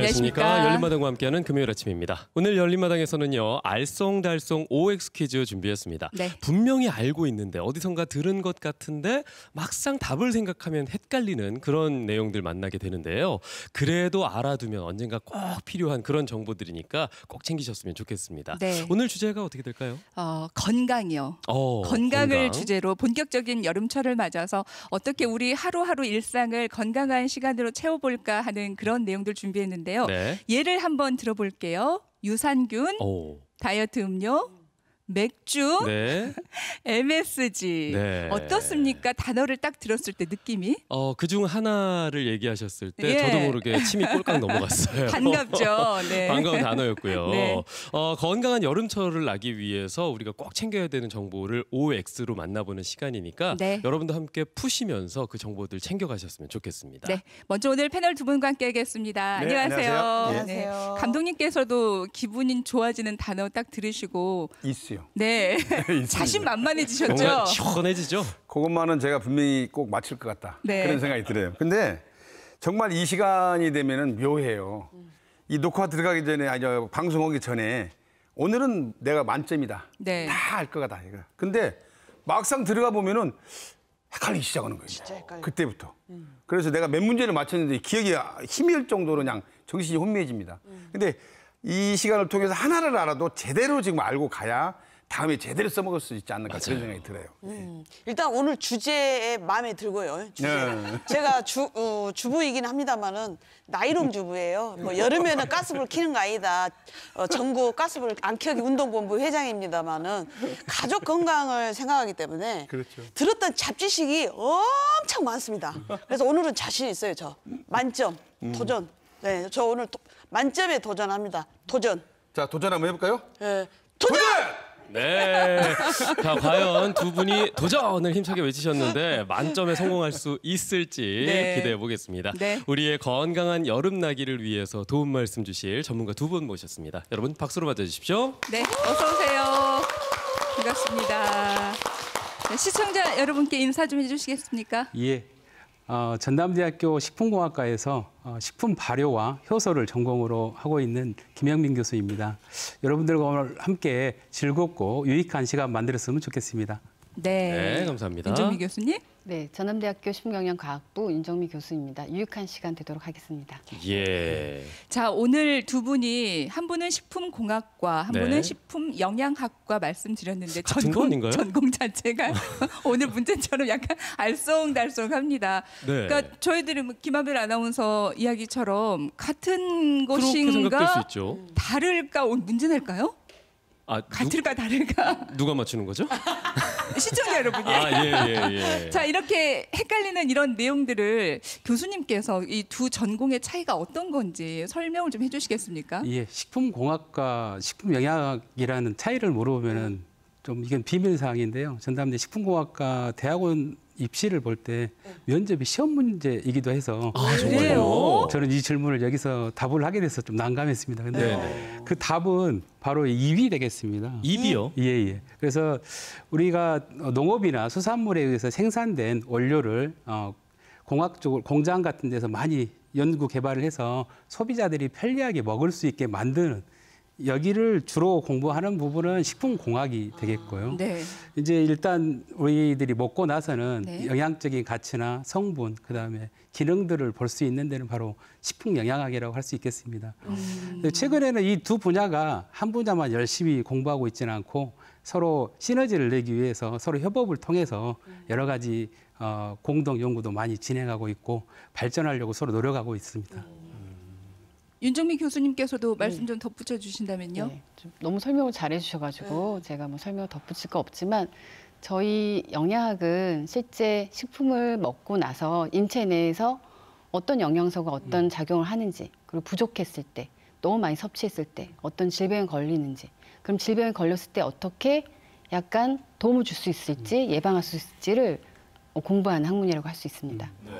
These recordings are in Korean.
안녕하십니까. 열린마당과 함께하는 금요일 아침입니다. 오늘 열린마당에서는요. 알쏭달쏭 OX 퀴즈 준비했습니다. 네. 분명히 알고 있는데 어디선가 들은 것 같은데 막상 답을 생각하면 헷갈리는 그런 내용들 만나게 되는데요. 그래도 알아두면 언젠가 꼭 필요한 그런 정보들이니까 꼭 챙기셨으면 좋겠습니다. 네. 오늘 주제가 어떻게 될까요? 건강이요. 건강을 건강. 주제로 본격적인 여름철을 맞아서 어떻게 우리 하루하루 일상을 건강한 시간으로 채워볼까 하는 그런 내용들 준비했는데요. 네. 예를 한번 들어볼게요. 유산균, 다이어트 음료, 맥주, 네. MSG. 네. 어떻습니까? 단어를 딱 들었을 때 느낌이? 그중 하나를 얘기하셨을 때 예. 저도 모르게 침이 꼴깍 넘어갔어요. 반갑죠. 네. 반가운 단어였고요. 네. 건강한 여름철을 나기 위해서 우리가 꼭 챙겨야 되는 정보를 OX로 만나보는 시간이니까 네. 여러분도 함께 푸시면서 그 정보들 챙겨가셨으면 좋겠습니다. 네, 먼저 오늘 패널 두 분과 함께하겠습니다. 네, 안녕하세요. 안녕하세요. 네. 감독님께서도 기분이 좋아지는 단어 딱 들으시고 있어요. 네, 자신만만해지셨죠? 정말 시원해지죠? 그것만은 제가 분명히 꼭 맞힐 것 같다. 네. 그런 생각이 들어요. 근데 정말 이 시간이 되면은 묘해요. 이 녹화 들어가기 전에, 방송 오기 전에 오늘은 내가 만점이다. 네. 다 알 것 같다. 이거. 근데 막상 들어가 보면은 헷갈리기 시작하는 거예요. 진짜 헷갈려. 그때부터. 그래서 내가 몇 문제를 맞췄는데 기억이 희미할 정도로 그냥 정신이 혼미해집니다. 근데 이 시간을 통해서 하나를 알아도 제대로 지금 알고 가야 다음에 제대로 써먹을 수 있지 않을까 그런 생각이 들어요. 일단 오늘 주제에 마음에 들고요. 주제가. 네. 제가 주부이긴 합니다만은 나이롱 주부예요. 뭐 여름에는 가스불 켜는 거 아니다. 전국 가스불 안 켜기 운동본부 회장입니다만은 가족 건강을 생각하기 때문에 그렇죠. 들었던 잡지식이 엄청 많습니다. 그래서 오늘은 자신 있어요. 저 만점 도전. 네, 저 오늘 만점에 도전합니다. 도전. 자, 도전 한번 해볼까요? 네. 도전! 네. 자, 과연 두 분이 도전을 힘차게 외치셨는데 만점에 성공할 수 있을지 네. 기대해 보겠습니다. 네. 우리의 건강한 여름 나기를 위해서 도움 말씀 주실 전문가 두 분 모셨습니다. 여러분 박수로 맞아주십시오. 네, 어서 오세요. 반갑습니다. 네, 시청자 여러분께 인사 좀 해주시겠습니까? 예. 전남대학교 식품공학과에서 식품 발효와 효소를 전공으로 하고 있는 김영민 교수입니다. 여러분들과 오늘 함께 즐겁고 유익한 시간 만들었으면 좋겠습니다. 네, 네, 감사합니다. 윤정미 교수님. 네, 전남대학교 식품영양과학부 윤정미 교수입니다. 유익한 시간 되도록 하겠습니다. 예. 자, 오늘 두 분이 한 분은 식품공학과, 한 네. 분은 식품영양학과 말씀드렸는데 같은 거 아닌가요? 전공 자체가 오늘 문제처럼 약간 알쏭달쏭합니다. 네. 그러니까 저희들이 뭐 김한별 아나운서 이야기처럼 같은 그렇게 생각될 수 곳인가 있죠. 다를까 오늘 문제 낼까요? 같을까 다를까? 누가 맞추는 거죠? 시청자 여러분이. 예. 자, 이렇게 헷갈리는 이런 내용들을 교수님께서 이 두 전공의 차이가 어떤 건지 설명을 좀 해주시겠습니까? 예, 식품공학과 식품영양학이라는 차이를 모르면은 좀 이건 비밀 사항인데요. 전남대 식품공학과 대학원 입시를 볼 때 면접이 시험 문제이기도 해서 정말요? 저는 이 질문을 여기서 답을 하게 돼서 좀 난감했습니다. 근데 그 답은 바로 입이 되겠습니다. 입이요? 예. 그래서 우리가 농업이나 수산물에 의해서 생산된 원료를 공학적으로 공장 같은 데서 많이 연구 개발을 해서 소비자들이 편리하게 먹을 수 있게 만드는 여기를 주로 공부하는 부분은 식품공학이 되겠고요. 네. 이제 일단 우리들이 먹고 나서는 네. 영양적인 가치나 성분, 그다음에 기능들을 볼 수 있는 데는 바로 식품영양학이라고 할 수 있겠습니다. 최근에는 이 두 분야가 한 분야만 열심히 공부하고 있지는 않고 서로 시너지를 내기 위해서 서로 협업을 통해서 여러 가지 공동 연구도 많이 진행하고 있고 발전하려고 서로 노력하고 있습니다. 윤정미 교수님께서도 말씀 좀 덧붙여 주신다면요. 네, 좀 너무 설명을 잘해 주셔가지고 제가 뭐 설명을 덧붙일 거 없지만 저희 영양학은 실제 식품을 먹고 나서 인체 내에서 어떤 영양소가 어떤 작용을 하는지, 그리고 부족했을 때, 너무 많이 섭취했을 때 어떤 질병에 걸리는지, 그럼 질병에 걸렸을 때 어떻게 약간 도움을 줄 수 있을지, 예방할 수 있을지를 공부한 학문이라고 할 수 있습니다. 네.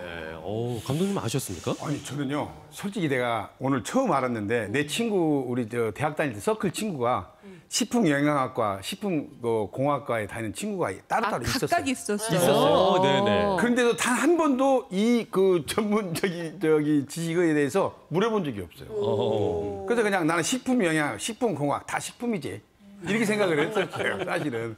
감독님 아셨습니까? 아니 저는요 솔직히 내가 오늘 처음 알았는데 내 친구 우리 저 대학 다닐 때 서클 친구가 식품영양학과 식품공학과에 다니는 친구가 따로따로 있었어요. 각각 있었어요. 있었어요. 네네. 그런데도 단 한 번도 이 그 전문적인 지식에 대해서 물어본 적이 없어요. 그래서 그냥 나는 식품영양, 식품공학 다 식품이지 이렇게 생각을 했었어요. 사실은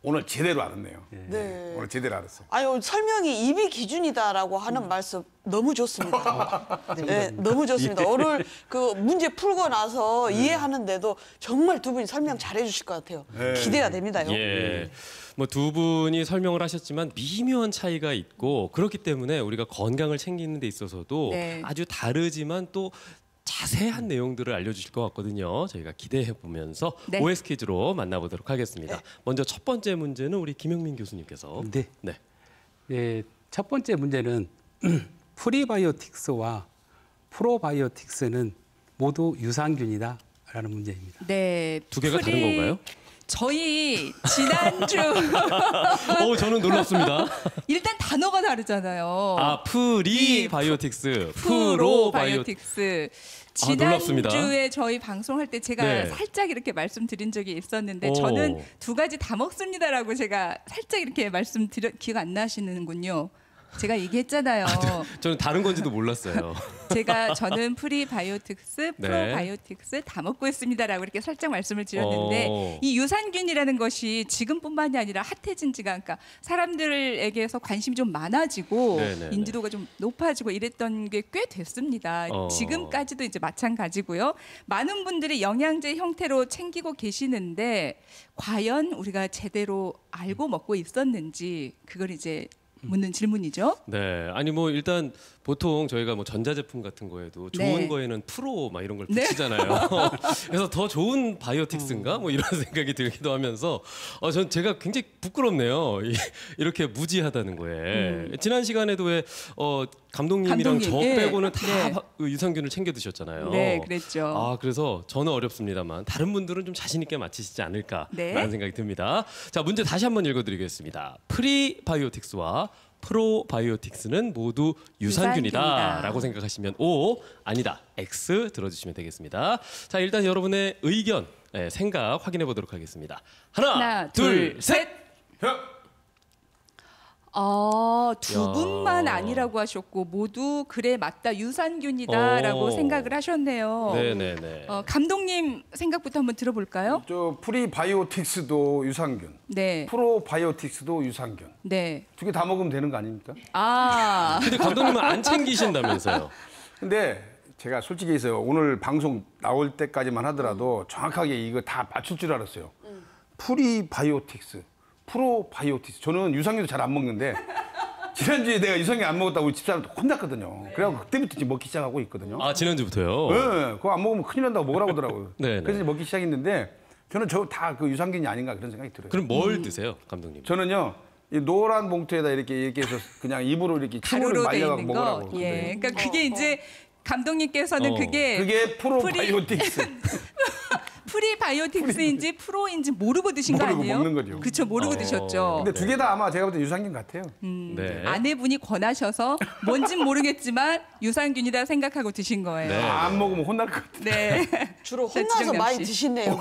오늘 제대로 알았네요. 네. 오늘 제대로 알았어요. 아유 설명이 입이 기준이다라고 하는 말씀 너무 좋습니다. 네, 너무 좋습니다. 오늘 그 문제 풀고 나서 이해하는데도 정말 두 분이 설명 잘해 주실 것 같아요. 기대가 됩니다요. 예. 뭐 두 분이 설명을 하셨지만 미묘한 차이가 있고 그렇기 때문에 우리가 건강을 챙기는 데 있어서도 네. 아주 다르지만 또 자세한 내용들을 알려주실 것 같거든요. 저희가 기대해 보면서 네. OS 퀴즈로 만나보도록 하겠습니다. 먼저 첫 번째 문제는 우리 김영민 교수님께서 네. 네. 예, 첫 번째 문제는 프리바이오틱스와 프로바이오틱스는 모두 유산균이다라는 문제입니다. 네. 두 개가 다른 건가요? 저희 지난주 저는 놀랍습니다. 일단 단어가 다르잖아요. 프리바이오틱스, 프로바이오틱스. 지난주에 놀랍습니다. 저희 방송할 때 제가 네. 살짝 이렇게 말씀드린 적이 있었는데 오. 저는 두 가지 다 먹습니다라고 제가 살짝 이렇게 기억 안 나시는군요. 제가 얘기했잖아요. 저는 다른 건지도 몰랐어요. 저는 프리바이오틱스, 네. 프로바이오틱스 다 먹고 있습니다라고 이렇게 살짝 말씀을 드렸는데 이 유산균이라는 것이 지금뿐만이 아니라 핫해진 지가 그러니까 사람들에게서 관심이 좀 많아지고 네네네. 인지도가 좀 높아지고 이랬던 게 꽤 됐습니다. 지금까지도 이제 마찬가지고요. 많은 분들이 영양제 형태로 챙기고 계시는데 과연 우리가 제대로 알고 먹고 있었는지 그걸 이제 묻는 질문이죠. 네, 아니 뭐 일단 보통 저희가 뭐 전자제품 같은 거에도 좋은 네. 거에는 프로 막 이런 걸 네. 붙이잖아요. 그래서 더 좋은 바이오틱스인가 뭐 이런 생각이 들기도 하면서 전 제가 굉장히 부끄럽네요. 이렇게 무지하다는 거에 지난 시간에도 왜 감독님이랑 감독님, 저 예. 빼고는 다 네. 유산균을 챙겨 드셨잖아요. 네, 그랬죠. 그래서 저는 어렵습니다,만 다른 분들은 좀 자신 있게 맞히시지 않을까라는 네. 생각이 듭니다. 자, 문제 다시 한번 읽어드리겠습니다. 프리바이오틱스와 프로바이오틱스는 모두 유산균이다라고 생각하시면 O, 아니다 X 들어주시면 되겠습니다. 자, 일단 여러분의 의견, 생각 확인해 보도록 하겠습니다. 하나, 둘, 셋. 두 분만 아니라고 하셨고 모두 그래 맞다 유산균이다라고 생각을 하셨네요. 네네네. 감독님 생각부터 한번 들어볼까요? 저 프리바이오틱스도 유산균, 네, 프로바이오틱스도 유산균. 네. 두 개 다 먹으면 되는 거 아닙니까? 근데 감독님은 안 챙기신다면서요? 근데 제가 솔직히 해서 오늘 방송 나올 때까지만 하더라도 정확하게 이거 다 맞출 줄 알았어요. 프리바이오틱스, 프로바이오틱스. 저는 유산균도 잘 안 먹는데 지난주에 내가 유산균 안 먹었다고 우리 집사람도 혼났거든요. 그래갖고 그때부터 지금 먹기 시작하고 있거든요. 지난주부터요? 네, 그거 안 먹으면 큰일 난다고 먹으라고 하더라고요. 네네. 그래서 이제 먹기 시작했는데 저는 저 다 그 유산균이 아닌가 그런 생각이 들어요. 그럼 뭘 드세요, 감독님? 저는요. 이 노란 봉투에다 이렇게 해서 그냥 입으로 이렇게 침으로 가루로 돼 말려갖고 있는 먹으라고. 거. 예, 그러니까 그게 이제 감독님께서는 그게 프로바이오틱스. 프리바이오틱스인지 프로인지 모르고 드신 거 모르고 아니에요? 먹는 거죠. 그렇죠, 모르고 드셨죠. 근데 두 개 다 아마 제가 볼 때 유산균 같아요. 네. 아내분이 권하셔서 뭔진 모르겠지만 유산균이다 생각하고 드신 거예요. 네. 안 먹으면 혼날 것 같아요. 네. 주로 자, 혼나서 지정남 많이 씨. 드시네요.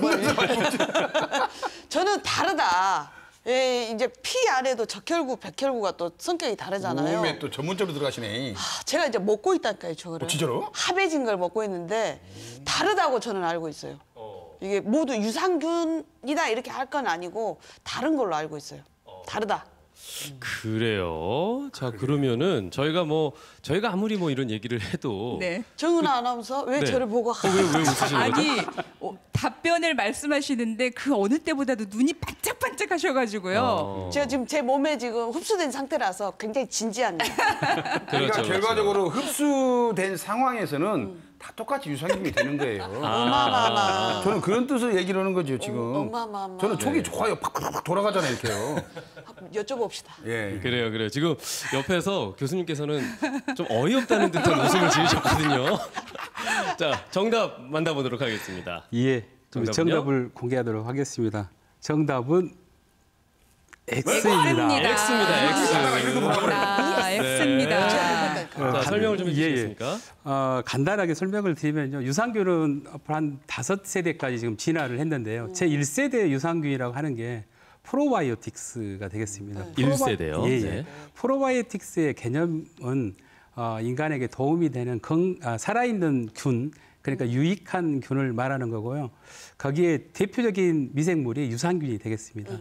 저는 다르다. 이제 피 안에도 적혈구, 백혈구가 또 성격이 다르잖아요. 몸에 또 전문적으로 들어가시네. 제가 이제 먹고 있다니까요, 저거를. 진짜로? 합해진 걸 먹고 있는데 다르다고 저는 알고 있어요. 이게 모두 유산균이다 이렇게 할 건 아니고 다른 걸로 알고 있어요. 다르다. 그래요. 자, 그러면은 저희가 아무리 이런 얘기를 해도 네. 정은아 아나운서 왜 네. 저를 보고 왜 웃으시는 거죠? 아니 답변을 말씀하시는데 그 어느 때보다도 눈이 반짝반짝 하셔가지고요. 제가 지금 제 몸에 지금 흡수된 상태라서 굉장히 진지합니다. 그러니까 그렇죠. 결과적으로 흡수된 상황에서는 다 똑같이 유산균이 되는 거예요. 어마마마. 저는 그런 뜻으로 얘기를 하는 거죠, 지금. 어마마마. 저는 촉이 좋아요. 팍팍팍 돌아가잖아요, 이렇게요. 여쭤봅시다. 예. 그래요. 지금 옆에서 교수님께서는 좀 어이없다는 듯한 웃음을 지으셨거든요. 자, 정답 만나보도록 하겠습니다. 예, 정답은요? 정답을 공개하도록 하겠습니다. 정답은 X입니다. X입니다. X. X입니다. 자, 설명을 좀 해주시겠습니까? 간단하게 설명을 드리면요. 유산균은 한 5세대까지 지금 진화를 했는데요. 제 1세대 유산균이라고 하는 게 프로바이오틱스가 되겠습니다. 1세대요. 예, 예. 네. 프로바이오틱스의 개념은 인간에게 도움이 되는 살아있는 균, 그러니까 유익한 균을 말하는 거고요. 거기에 대표적인 미생물이 유산균이 되겠습니다.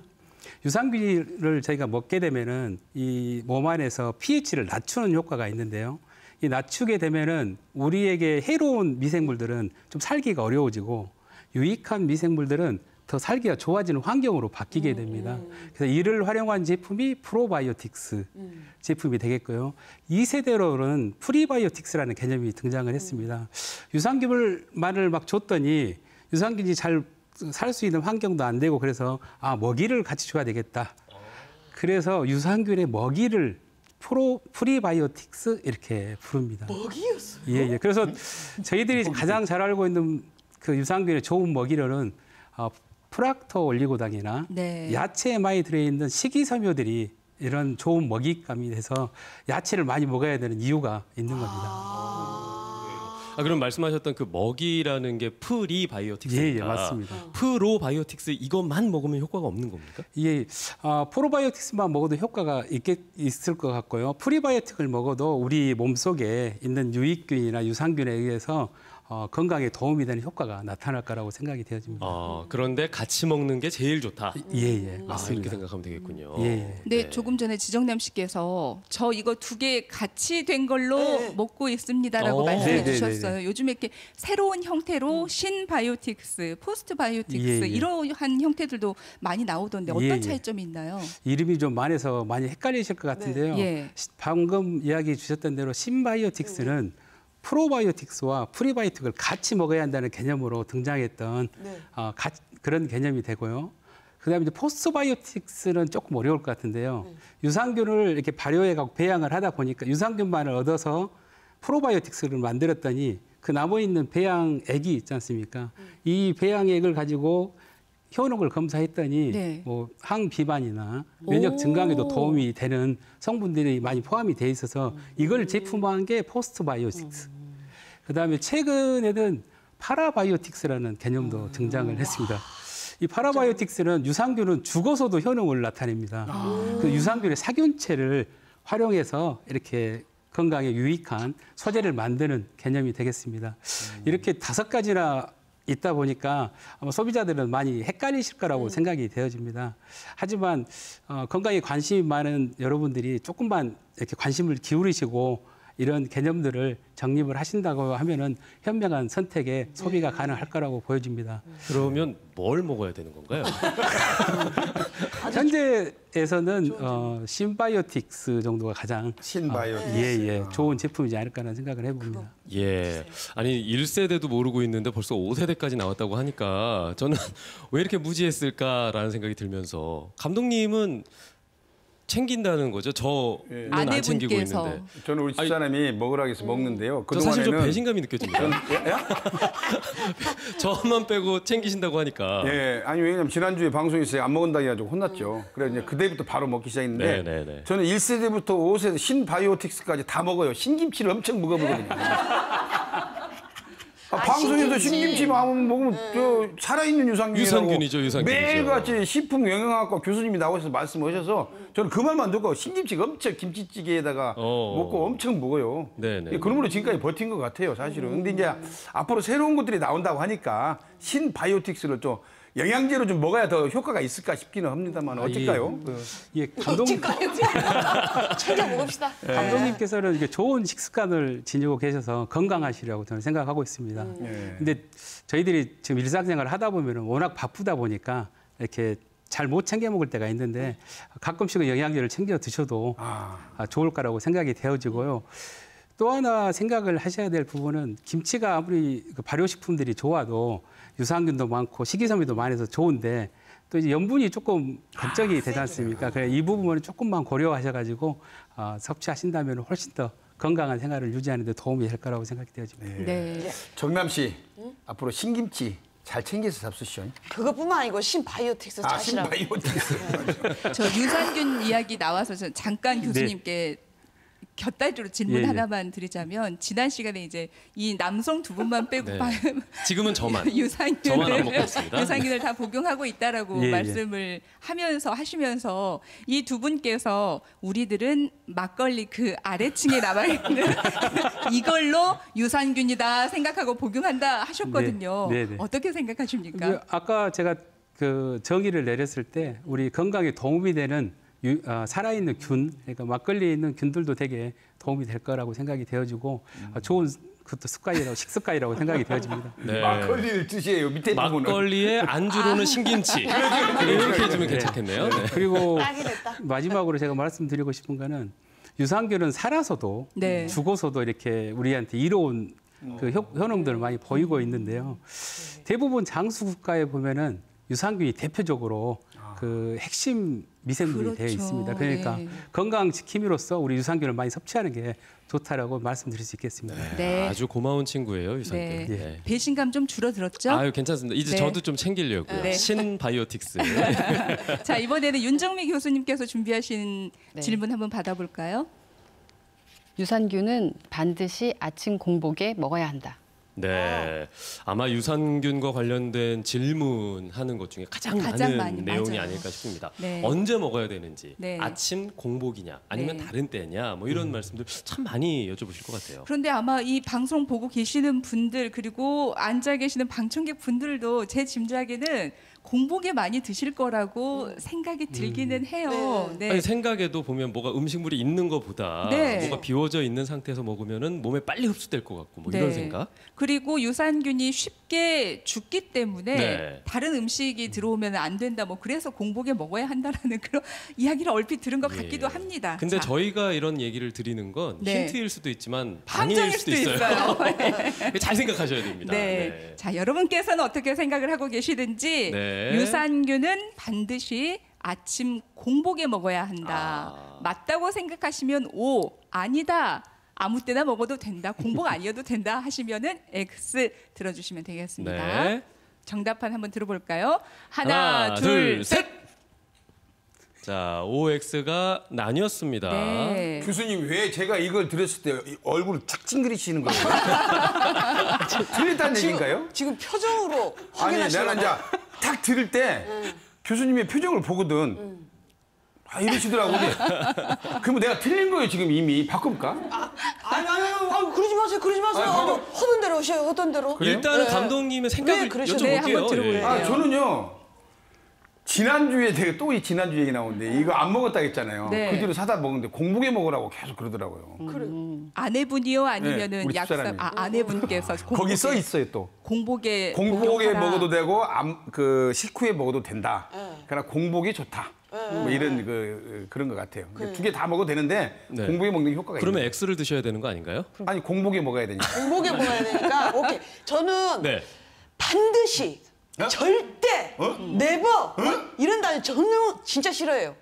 유산균을 저희가 먹게 되면은 이 몸 안에서 pH를 낮추는 효과가 있는데요. 이 낮추게 되면은 우리에게 해로운 미생물들은 좀 살기가 어려워지고 유익한 미생물들은 더 살기가 좋아지는 환경으로 바뀌게 됩니다. 그래서 이를 활용한 제품이 프로바이오틱스 제품이 되겠고요. 2세대로는 프리바이오틱스라는 개념이 등장을 했습니다. 유산균만을 막 줬더니 유산균이 잘 살 수 있는 환경도 안 되고 그래서 먹이를 같이 줘야 되겠다. 그래서 유산균의 먹이를 프리바이오틱스 이렇게 부릅니다. 먹이였어요? 예, 예. 그래서 저희들이 가장 잘 알고 있는 그 유산균의 좋은 먹이로는 프락토 올리고당이나 네. 야채에 많이 들어있는 식이섬유들이 이런 좋은 먹잇감이 돼서 야채를 많이 먹어야 되는 이유가 있는 겁니다. 그럼 말씀하셨던 그 먹이라는 게 프리바이오틱스입니다. 예, 예, 맞습니다. 프로바이오틱스 이것만 먹으면 효과가 없는 겁니까? 예, 프로바이오틱스만 먹어도 효과가 있을 것 같고요. 프리바이오틱을 먹어도 우리 몸속에 있는 유익균이나 유산균에 의해서 건강에 도움이 되는 효과가 나타날 거라고 생각이 되어집니다. 그런데 같이 먹는 게 제일 좋다. 예, 예, 이렇게 맞습니다. 생각하면 되겠군요. 예, 예. 네, 조금 전에 지정남 씨께서 저 이거 2개 같이 된 걸로 먹고 있습니다라고 말씀해 네, 네, 주셨어요. 네, 네. 요즘에 이렇게 새로운 형태로 신바이오틱스, 포스트바이오틱스 예, 예. 이러한 형태들도 많이 나오던데 어떤 예, 예. 차이점이 있나요? 이름이 좀 많아서 많이 헷갈리실 것 같은데요. 예. 방금 이야기 주셨던 대로 신바이오틱스는 프로바이오틱스와 프리바이오틱을 같이 먹어야 한다는 개념으로 등장했던 그런 개념이 되고요. 그다음에 이제 포스트바이오틱스는 조금 어려울 것 같은데요. 유산균을 이렇게 발효해갖고 배양을 하다 보니까 유산균만을 얻어서 프로바이오틱스를 만들었더니 그 남아있는 배양액이 있지 않습니까? 이 배양액을 가지고 효능을 검사했더니 네. 뭐 항비만이나 면역 증강에도 도움이 되는 성분들이 많이 포함이 돼 있어서 이걸 제품화한 게 포스트바이오틱스. 그다음에 최근에는 파라바이오틱스라는 개념도 등장을 했습니다. 이 파라바이오틱스는 유산균은 죽어서도 효능을 나타냅니다. 그 유산균의 사균체를 활용해서 이렇게 건강에 유익한 소재를 만드는 개념이 되겠습니다. 이렇게 5가지나 있다 보니까 아마 소비자들은 많이 헷갈리실 거라고 생각이 되어집니다. 하지만 건강에 관심이 많은 여러분들이 조금만 이렇게 관심을 기울이시고 이런 개념들을 정립을 하신다고 하면은 현명한 선택에 소비가 가능할 거라고 보여집니다. 그러면 뭘 먹어야 되는 건가요? 현재에서는 신바이오틱스 정도가 가장 신바이오틱스. 좋은 제품이지 않을까라는 생각을 해봅니다. 예. 아니 1세대도 모르고 있는데 벌써 5세대까지 나왔다고 하니까 저는 왜 이렇게 무지했을까라는 생각이 들면서 감독님은 챙긴다는 거죠. 저는 안 챙기고 아내분께서. 있는데. 저는 우리 집사람이 먹으라고 해서 먹는데요. 저 사실 좀 그동안에는 배신감이 느껴집니다. 저만 빼고 챙기신다고 하니까. 예, 아니 왜냐면 지난주에 방송에서 안 먹는다 해가지고 혼났죠. 그래서 이제 그때부터 바로 먹기 시작했는데 네, 네, 네. 저는 1세대부터 5세대 신바이오틱스까지 다 먹어요. 신김치를 엄청 먹어보거든요. 방송에서 신김치만 먹으면 저 살아있는 유산균이라고 유산균이죠, 유산균이죠. 매일같이 식품영양학과 교수님이 나오셔서 말씀하셔서 저는 그 말만 듣고 신김치가 엄청 김치찌개에다가 먹고 엄청 먹어요. 네네. 그러므로 지금까지 버틴 것 같아요, 사실은. 근데 이제 앞으로 새로운 것들이 나온다고 하니까 신바이오틱스를 좀 영양제로 좀 먹어야 더 효과가 있을까 싶기는 합니다만 어떨까요? 예, 챙겨 먹읍시다. 감독님께서는 이게 좋은 식습관을 지니고 계셔서 건강하시라고 저는 생각하고 있습니다. 근데 저희들이 지금 일상생활을 하다 보면은 워낙 바쁘다 보니까 이렇게 잘 못 챙겨 먹을 때가 있는데 가끔씩은 영양제를 챙겨 드셔도 좋을 거라고 생각이 되어지고요. 또 하나 생각을 하셔야 될 부분은 김치가 아무리 그 발효식품들이 좋아도 유산균도 많고 식이섬유도 많아서 좋은데 또 이제 염분이 조금 걱정이 되지 않습니까? 그래서 이 부분을 조금만 고려하셔가지고 섭취하신다면 훨씬 더 건강한 생활을 유지하는 데 도움이 될 거라고 생각이 되어집니다. 네. 정남 씨, 앞으로 신김치 잘 챙겨서 잡수시오. 그것뿐만 아니고 신바이오틱스 자시라고. 신바이오틱스. 저 유산균 이야기 나와서 저 잠깐 교수님께 곁다리로 질문 예, 예. 하나만 드리자면 지난 시간에 이제 이 남성 두 분만 빼고 네. 지금은 저만 안 유산균을 먹고 있습니다. 유산균을 다 복용하고 있다라고 예, 예. 말씀을 하시면서 이 두 분께서 우리들은 막걸리 그 아래층에 남아 있는 이걸로 유산균이다 생각하고 복용한다 하셨거든요. 네, 네, 네. 어떻게 생각하십니까? 아까 제가 그 정의를 내렸을 때 우리 건강에 도움이 되는 살아있는 균, 그러니까 막걸리에 있는 균들도 되게 도움이 될 거라고 생각이 되어지고 좋은 그것도 습관이라고 식습관이라고 생각이 되어집니다. 네. 막걸리를 드세요. 밑에 부분은. 막걸리에 안주로는 신김치. 이렇게 해주면 괜찮겠네요. 네. 그리고 딱이 됐다. 마지막으로 제가 말씀드리고 싶은 거는 유산균은 살아서도 네. 죽어서도 이렇게 우리한테 이로운 그 효능들을 많이 보이고 있는데요. 대부분 장수 국가에 보면은 유산균이 대표적으로 그 핵심 미생물이 되어 그렇죠. 있습니다. 그러니까 네. 건강 지킴이로서 우리 유산균을 많이 섭취하는 게 좋다라고 말씀드릴 수 있겠습니다. 네. 아주 고마운 친구예요, 유산균. 네. 네. 배신감 좀 줄어들었죠? 아유 괜찮습니다. 이제 네. 저도 좀 챙기려고요. 네. 신바이오틱스. 자, 이번에는 윤정미 교수님께서 준비하신 네. 질문 한번 받아볼까요? 유산균은 반드시 아침 공복에 먹어야 한다. 네, 아마 유산균과 관련된 질문하는 것 중에 가장 많은 많이, 내용이 맞아요. 아닐까 싶습니다. 네. 언제 먹어야 되는지, 네. 아침 공복이냐, 아니면 네. 다른 때냐, 뭐 이런 말씀들 참 많이 여쭤보실 것 같아요. 그런데 아마 이 방송 보고 계시는 분들 그리고 앉아 계시는 방청객 분들도 제 짐작에는 공복에 많이 드실 거라고 생각이 들기는 해요. 네. 아니, 생각에도 보면 뭐가 음식물이 있는 것보다 네. 뭐가 비워져 있는 상태에서 먹으면은 몸에 빨리 흡수될 것 같고 뭐 이런 네. 생각. 그리고 유산균이 쉽게 죽기 때문에 네. 다른 음식이 들어오면 안 된다. 뭐 그래서 공복에 먹어야 한다라는 그런 이야기를 얼핏 들은 것 같기도 예. 합니다. 근데 자, 저희가 이런 얘기를 드리는 건 네. 힌트일 수도 있지만 방해일 함정일 수도 수도 있어요. 있어요. 잘 생각하셔야 됩니다. 네. 자, 여러분께서는 어떻게 생각을 하고 계시든지 네. 유산균은 반드시 아침 공복에 먹어야 한다. 맞다고 생각하시면 O, 아니다. 아무 때나 먹어도 된다. 공복 아니어도 된다 하시면은 X 들어주시면 되겠습니다. 네. 정답판 한번 들어볼까요? 하나, 둘, 셋. 자, OX가 나뉘었습니다. 네. 교수님 왜 제가 이걸 들었을 때 얼굴을 착 찡그리시는 거예요? 틀렸다는 얘기인가요? 지금 표정으로 아니 확인하시는 나는 이제 탁 들을 때 교수님의 표정을 보거든. 아 이러시더라고. 근데 그러면 내가 틀린 거예요 지금 이미. 바꿀까? 아니, 그러지 마세요, 그러지 마세요. 아니, 허던 대로 오셔요, 허던 대로. 일단은 네. 감독님의 생각을 네, 그러셔도 네, 여쭤볼게요. 한번 들어볼게요. 아 저는요. 지난주에 되게 또 이 지난주 얘기 나오는데 이거 안 먹었다 했잖아요. 네. 그 뒤로 사다 먹는데 공복에 먹으라고 계속 그러더라고요. 아내분이요 아니면은 우리 약사 집사람이. 아내분께서 거기 써 있어요 또. 공복에 공복에 복용하라. 먹어도 되고 그 식후에 먹어도 된다. 그러나 공복이 좋다. 뭐 이런 그런 것 같아요. 두 개 다 먹어도 되는데 네. 공복에 먹는 게 효과가 그러면 있는 X를 드셔야 되는 거 아닌가요? 거예요. 아니 공복에 먹어야 되니까. 공복에 먹어야 되니까, 오케이. 저는 네. 반드시, 절대, 네버, 이런 단어 저는 진짜 싫어해요.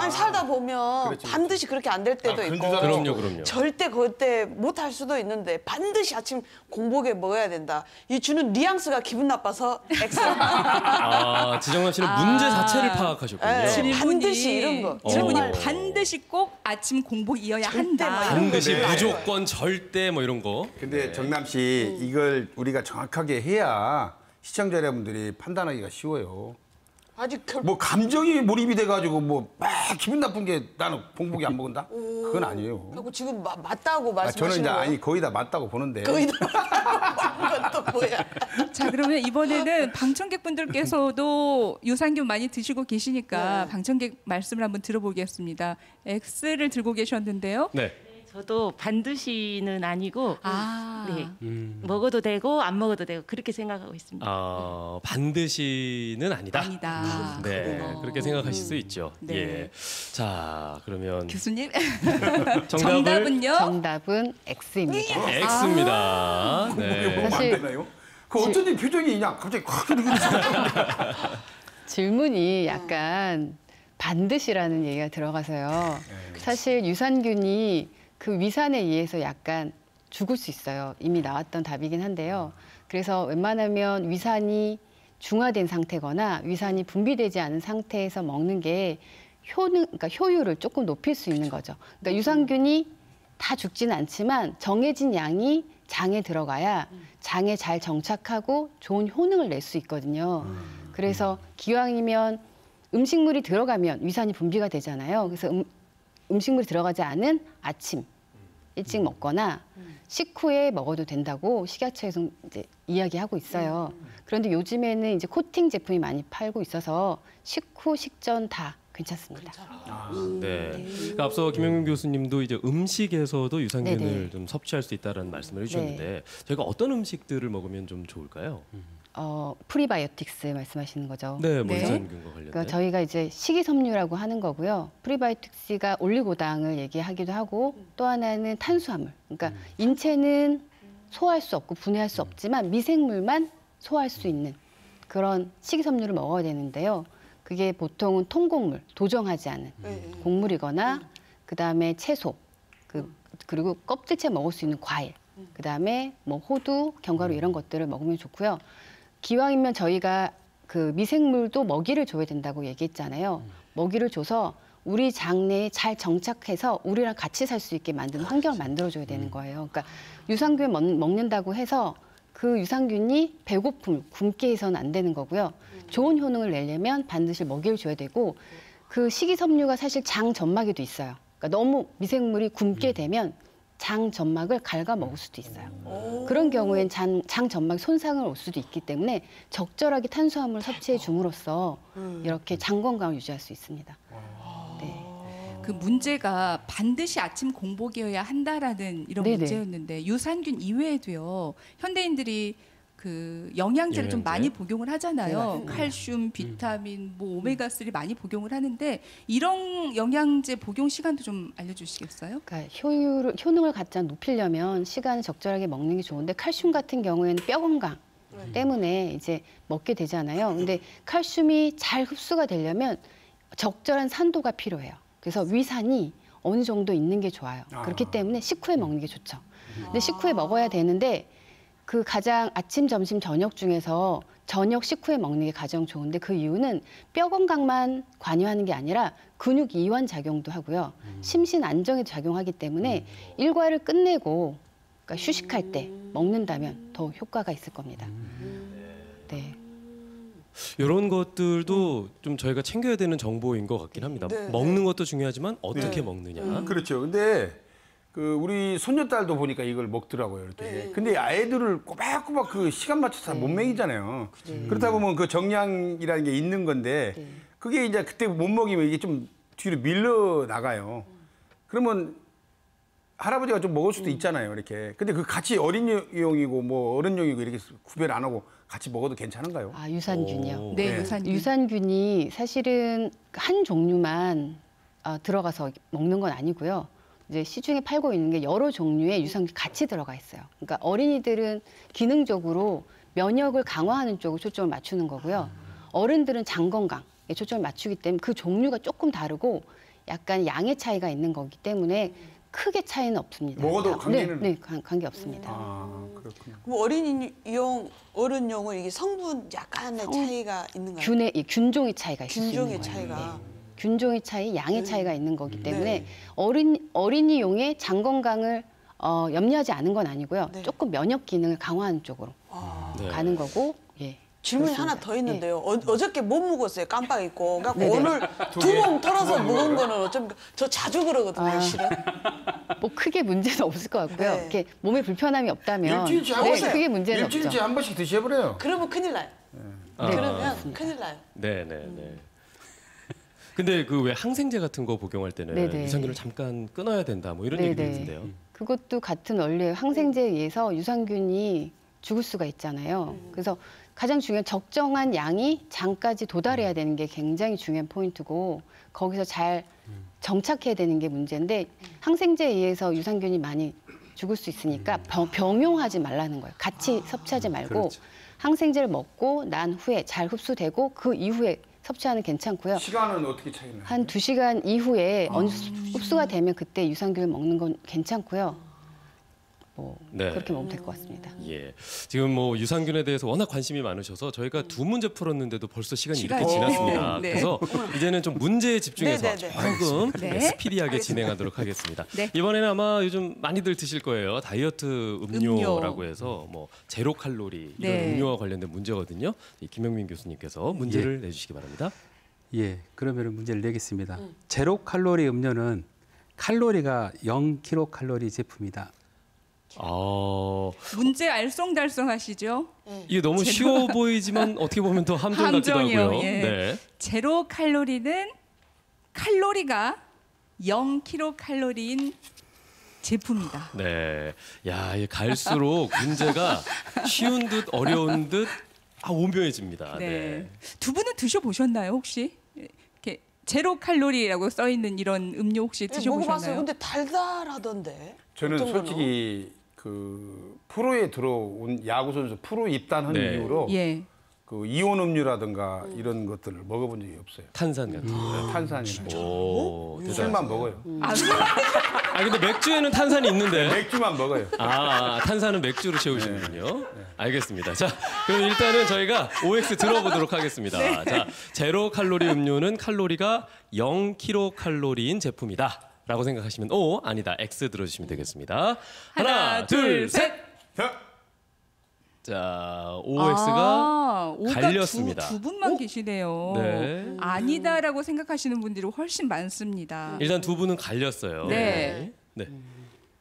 아니, 살다 보면 그렇지, 반드시 그렇게 안 될 때도 그런 있고. 줄 알았어. 그럼요. 절대 그때 못 할 수도 있는데 반드시 아침 공복에 먹어야 된다. 이 주는 뉘앙스가 기분 나빠서 X. 아, 지정남 씨는 문제 자체를 파악하셨군요. 네. 질문이 반드시 이런 거. 질문이 어. 반드시 꼭 아침 공복이어야 절대 한다. 말이야. 반드시 네. 무조건 절대 뭐 이런 거. 근데 정남 씨 이걸 우리가 정확하게 해야 시청자 여러분들이 판단하기가 쉬워요. 아직 뭐 감정이 몰입이 돼가지고 뭐 막 기분 나쁜 게 나는 공복이 안 먹는다? 그건 아니에요. 결국 지금 맞다고 아, 말씀하시는 저는 이제 거예요? 아니 거의 다 맞다고 보는데. 거의 다 이건 또 뭐야? 자, 그러면 이번에는 방청객분들께서도 유산균 많이 드시고 계시니까 방청객 말씀을 한번 들어보겠습니다. X를 들고 계셨는데요. 네. 저도 반드시는 아니고 아, 네. 먹어도 되고 안 먹어도 되고 그렇게 생각하고 있습니다. 반드시는 아니다. 아니다. 네, 그렇게 생각하실 수 있죠. 네. 예. 자, 그러면 교수님 정답을 정답은요? 정답은 X입니다. X입니다. 공복에 네. 먹으면 안 사실- 되나요? 그 어쩐지 표정이 그냥 갑자기 확 질문이 약간 반드시라는 얘기가 들어가서요. 사실 유산균이 그 위산에 의해서 약간 죽을 수 있어요. 이미 나왔던 답이긴 한데요. 그래서 웬만하면 위산이 중화된 상태거나 위산이 분비되지 않은 상태에서 먹는 게 그러니까 효율을 조금 높일 수 있는 거죠. 그러니까 유산균이 다 죽지는 않지만 정해진 양이 장에 들어가야 장에 잘 정착하고 좋은 효능을 낼 수 있거든요. 그래서 기왕이면 음식물이 들어가면 위산이 분비가 되잖아요. 그래서 음식물이 들어가지 않은 아침 일찍 먹거나 식후에 먹어도 된다고 식약처에서 이제 이야기하고 있어요. 그런데 요즘에는 이제 코팅 제품이 많이 팔고 있어서 식후, 식전 다 괜찮습니다. 네. 그러니까 앞서 김영민 교수님도 이제 음식에서도 유산균을 네네. 좀 섭취할 수 있다는 말씀을 해주셨는데 저희가 어떤 음식들을 먹으면 좀 좋을까요? 프리바이오틱스 말씀하시는 거죠. 네, 뭐 네. 유산균과 관련된. 그러니까 저희가 이제 식이섬유라고 하는 거고요. 프리바이오틱스가 올리고당을 얘기하기도 하고 또 하나는 탄수화물. 그러니까 인체는 소화할 수 없고 분해할 수 없지만 미생물만 소화할 수 있는 그런 식이섬유를 먹어야 되는데요. 그게 보통은 통곡물, 도정하지 않은 곡물이거나 그다음에 채소, 그리고 껍질째 먹을 수 있는 과일, 그다음에 뭐 호두, 견과류 이런 것들을 먹으면 좋고요. 기왕이면 저희가 그 미생물도 먹이를 줘야 된다고 얘기했잖아요. 먹이를 줘서 우리 장내에 잘 정착해서 우리랑 같이 살 수 있게 만드는 환경을 만들어줘야 되는 거예요. 그러니까 유산균 먹는다고 해서 그 유산균이 배고픔, 굶게 해서는 안 되는 거고요. 좋은 효능을 내려면 반드시 먹이를 줘야 되고 그 식이섬유가 사실 장 점막에도 있어요. 그러니까 너무 미생물이 굶게 되면 장 점막을 갉아먹을 수도 있어요. 그런 경우엔 장 점막 손상을 올 수도 있기 때문에 적절하게 탄수화물을 섭취해 줌으로써 이렇게 장 건강을 유지할 수 있습니다. 네. 그 문제가 반드시 아침 공복이어야 한다라는 이런 네네. 문제였는데 유산균 이외에도요. 현대인들이 그 영양제를 좀 영양제? 많이 복용을 네, 하잖아요. 맞습니다. 칼슘, 비타민, 뭐 오메가3 많이 복용을 하는데 이런 영양제 복용 시간도 좀 알려주시겠어요? 그러니까 효능을 가장 높이려면 시간을 적절하게 먹는 게 좋은데 칼슘 같은 경우에는 뼈 건강 때문에 이제 먹게 되잖아요. 근데 칼슘이 잘 흡수가 되려면 적절한 산도가 필요해요. 그래서 위산이 어느 정도 있는 게 좋아요. 그렇기 때문에 식후에 먹는 게 좋죠. 근데 식후에 먹어야 되는데 그 가장 아침, 점심, 저녁 중에서 저녁 식후에 먹는 게 가장 좋은데 그 이유는 뼈 건강만 관여하는 게 아니라 근육 이완 작용도 하고요. 심신 안정에도 작용하기 때문에 일과를 끝내고 그러니까 휴식할 때 먹는다면 더 효과가 있을 겁니다. 네. 이런 것들도 좀 저희가 챙겨야 되는 정보인 것 같긴 합니다. 네, 먹는 것도 중요하지만 어떻게 네. 먹느냐. 그렇죠. 근데 그 우리 손녀딸도 보니까 이걸 먹더라고요. 이렇게. 근데 아이들을 꼬박꼬박 그 시간 맞춰서 못 먹이잖아요. 그렇다 보면 그 정량이라는 게 있는 건데 그게 이제 그때 못 먹이면 이게 좀 뒤로 밀려 나가요. 그러면 할아버지가 좀 먹을 수도 있잖아요. 이렇게. 근데 그 같이 어린이용이고 뭐 어른용이고 이렇게 구별 안 하고 같이 먹어도 괜찮은가요? 아, 유산균이요. 오. 네, 네. 유산균. 유산균이 사실은 한 종류만 들어가서 먹는 건 아니고요. 이제 시중에 팔고 있는 게 여러 종류의 유산균이 같이 들어가 있어요. 그러니까 어린이들은 기능적으로 면역을 강화하는 쪽으로 초점을 맞추는 거고요. 어른들은 장 건강에 초점을 맞추기 때문에 그 종류가 조금 다르고 약간 양의 차이가 있는 거기 때문에 크게 차이는 없습니다. 먹어도 관계는- 네, 관계 없습니다. 아, 그렇군요. 그럼 어린이용, 어른용은 이게 성분 약간의 차이가 있는가요? 균종의 차이가 있을 수 있는 균종의 거예요. 차이가. 균종의 차이, 양의 차이가 있는 거기 때문에 네. 어린이용의 장 건강을 염려하지 않은 건 아니고요. 네. 조금 면역 기능을 강화하는 쪽으로 네. 가는 거고. 예. 질문이 그렇습니다. 하나 더 있는데요. 어저께 못 먹었어요. 깜빡 잊고. 그래갖고 네네. 오늘 두 몸 털어서 먹은 거는 어쩜 저 자주 그러거든요, 아. 실은. 뭐 크게 문제는 없을 것 같고요. 네. 이렇게 몸에 불편함이 없다면 일주일치 하고 있어요. 크게 문제는 일주일치 없죠. 한 번씩 드셔버려요. 그러면 큰일 나요. 아. 그러면 큰일 나요. 네, 네, 네. 근데 그 왜 항생제 같은 거 복용할 때는 네네. 유산균을 잠깐 끊어야 된다 뭐 이런 네네. 얘기도 있는데요. 그것도 같은 원리예요. 항생제에 의해서 유산균이 죽을 수가 있잖아요. 그래서 가장 중요한 적정한 양이 장까지 도달해야 되는 게 굉장히 중요한 포인트고 거기서 잘 정착해야 되는 게 문제인데 항생제에 의해서 유산균이 많이 죽을 수 있으니까 병용하지 말라는 거예요. 같이 섭취하지 말고 그렇죠. 항생제를 먹고 난 후에 잘 흡수되고 그 이후에 섭취하는 괜찮고요. 시간은 어떻게 차이나요? 한 2시간 이후에 어느 흡수가 되면 그때 유산균을 먹는 건 괜찮고요. 뭐 네. 그렇게 보면 될 것 같습니다. 예. 지금 뭐 유산균에 대해서 워낙 관심이 많으셔서 저희가 두 문제 풀었는데도 벌써 시간이 이렇게 시간이. 지났습니다. 네. 그래서 이제는 좀 문제에 집중해서 네네네. 조금 네. 스피디하게 진행하도록 하겠습니다. 네. 이번에는 아마 요즘 많이들 드실 거예요. 다이어트 음료라고 해서 뭐 제로 칼로리 이런 네. 음료와 관련된 문제거든요. 이 김영민 교수님께서 문제를 내주시기 바랍니다. 예, 그러면 문제를 내겠습니다. 제로 칼로리 음료는 칼로리가 0kcal 제품이다. 문제 알쏭달쏭하시죠? 이게 너무 쉬워 보이지만 어떻게 보면 더 함정 같기도 함정이요, 하고요. 예. 네. 제로 칼로리는 칼로리가 0kcal인 제품이다. 네. 야, 이게 갈수록 문제가 쉬운 듯 어려운 듯 오묘해집니다. 네. 네. 두 분은 드셔보셨나요 혹시? 이렇게 제로 칼로리라고 써 있는 이런 음료 혹시 먹어봤어요. 드셔보셨나요? 근데 달달하던데. 저는 어떤 거는? 솔직히 그 프로에 들어온 야구 선수 프로 입단한 네. 이후로 예. 그 이온 음료라든가 이런 것들을 먹어본 적이 없어요. 탄산 같은 거. 탄산이나 오, 술만 먹어요. 근데 맥주에는 탄산이 있는데. 맥주만 먹어요. 탄산은 맥주로 채우시는군요. 알겠습니다. 자, 그럼 일단은 저희가 OX 들어보도록 하겠습니다. 자, 제로 칼로리 음료는 칼로리가 0kcal인 제품이다. 라고 생각하시면 O, 아니다, X 들어주시면 되겠습니다. 하나, 둘, 셋! 자, OX가 오가 갈렸습니다. 두 분만 계시네요. 네. 아니다라고 생각하시는 분들이 훨씬 많습니다. 일단 두 분은 갈렸어요. 네. 네.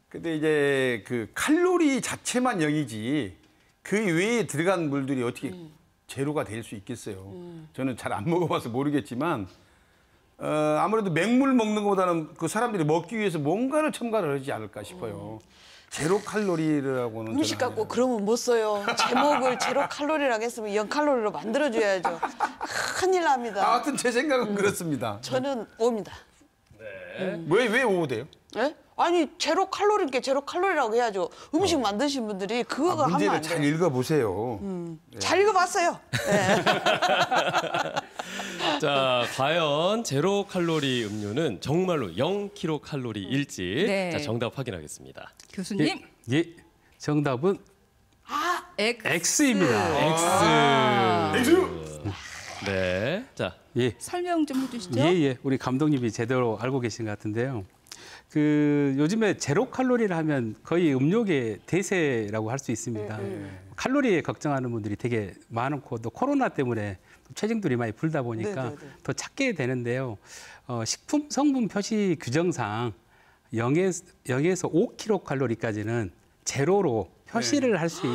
근데 이제 그 칼로리 자체만 0이지 그 외에 들어간 물들이 어떻게 제로가 될 수 있겠어요. 저는 잘 안 먹어봐서 모르겠지만 아무래도 맹물 먹는 것보다는 그 사람들이 먹기 위해서 뭔가를 첨가를 하지 않을까 싶어요. 제로 칼로리라고는 음식 저는 갖고 그러면 못 써요. 제목을 제로 칼로리라고 했으면 0칼로리로 만들어줘야죠. 큰일 납니다. 하여튼 제 생각은 그렇습니다. 저는 5입니다. 왜 5 돼요? 예? 아니 제로 칼로리니까 제로 칼로리라고 해야죠. 음식 만드신 분들이 그거가 하면 문제를 안 잘 돼요. 읽어보세요. 잘 읽어봤어요. 예. 자, 과연 제로 칼로리 음료는 정말로 0kcal일지 네. 자, 정답 확인하겠습니다. 교수님, 예, 정답은 X. X입니다. X! 네. 자, 예, 설명 좀 해주시죠. 예, 우리 감독님이 제대로 알고 계신 것 같은데요. 그 요즘에 제로 칼로리를 하면 거의 음료계 대세라고 할 수 있습니다. 칼로리에 걱정하는 분들이 되게 많고 또 코로나 때문에 체중들이 많이 불다 보니까 네네네. 더 찾게 되는데요. 식품 성분 표시 규정상 0에서 5kcal까지는 제로로 표시를 할 수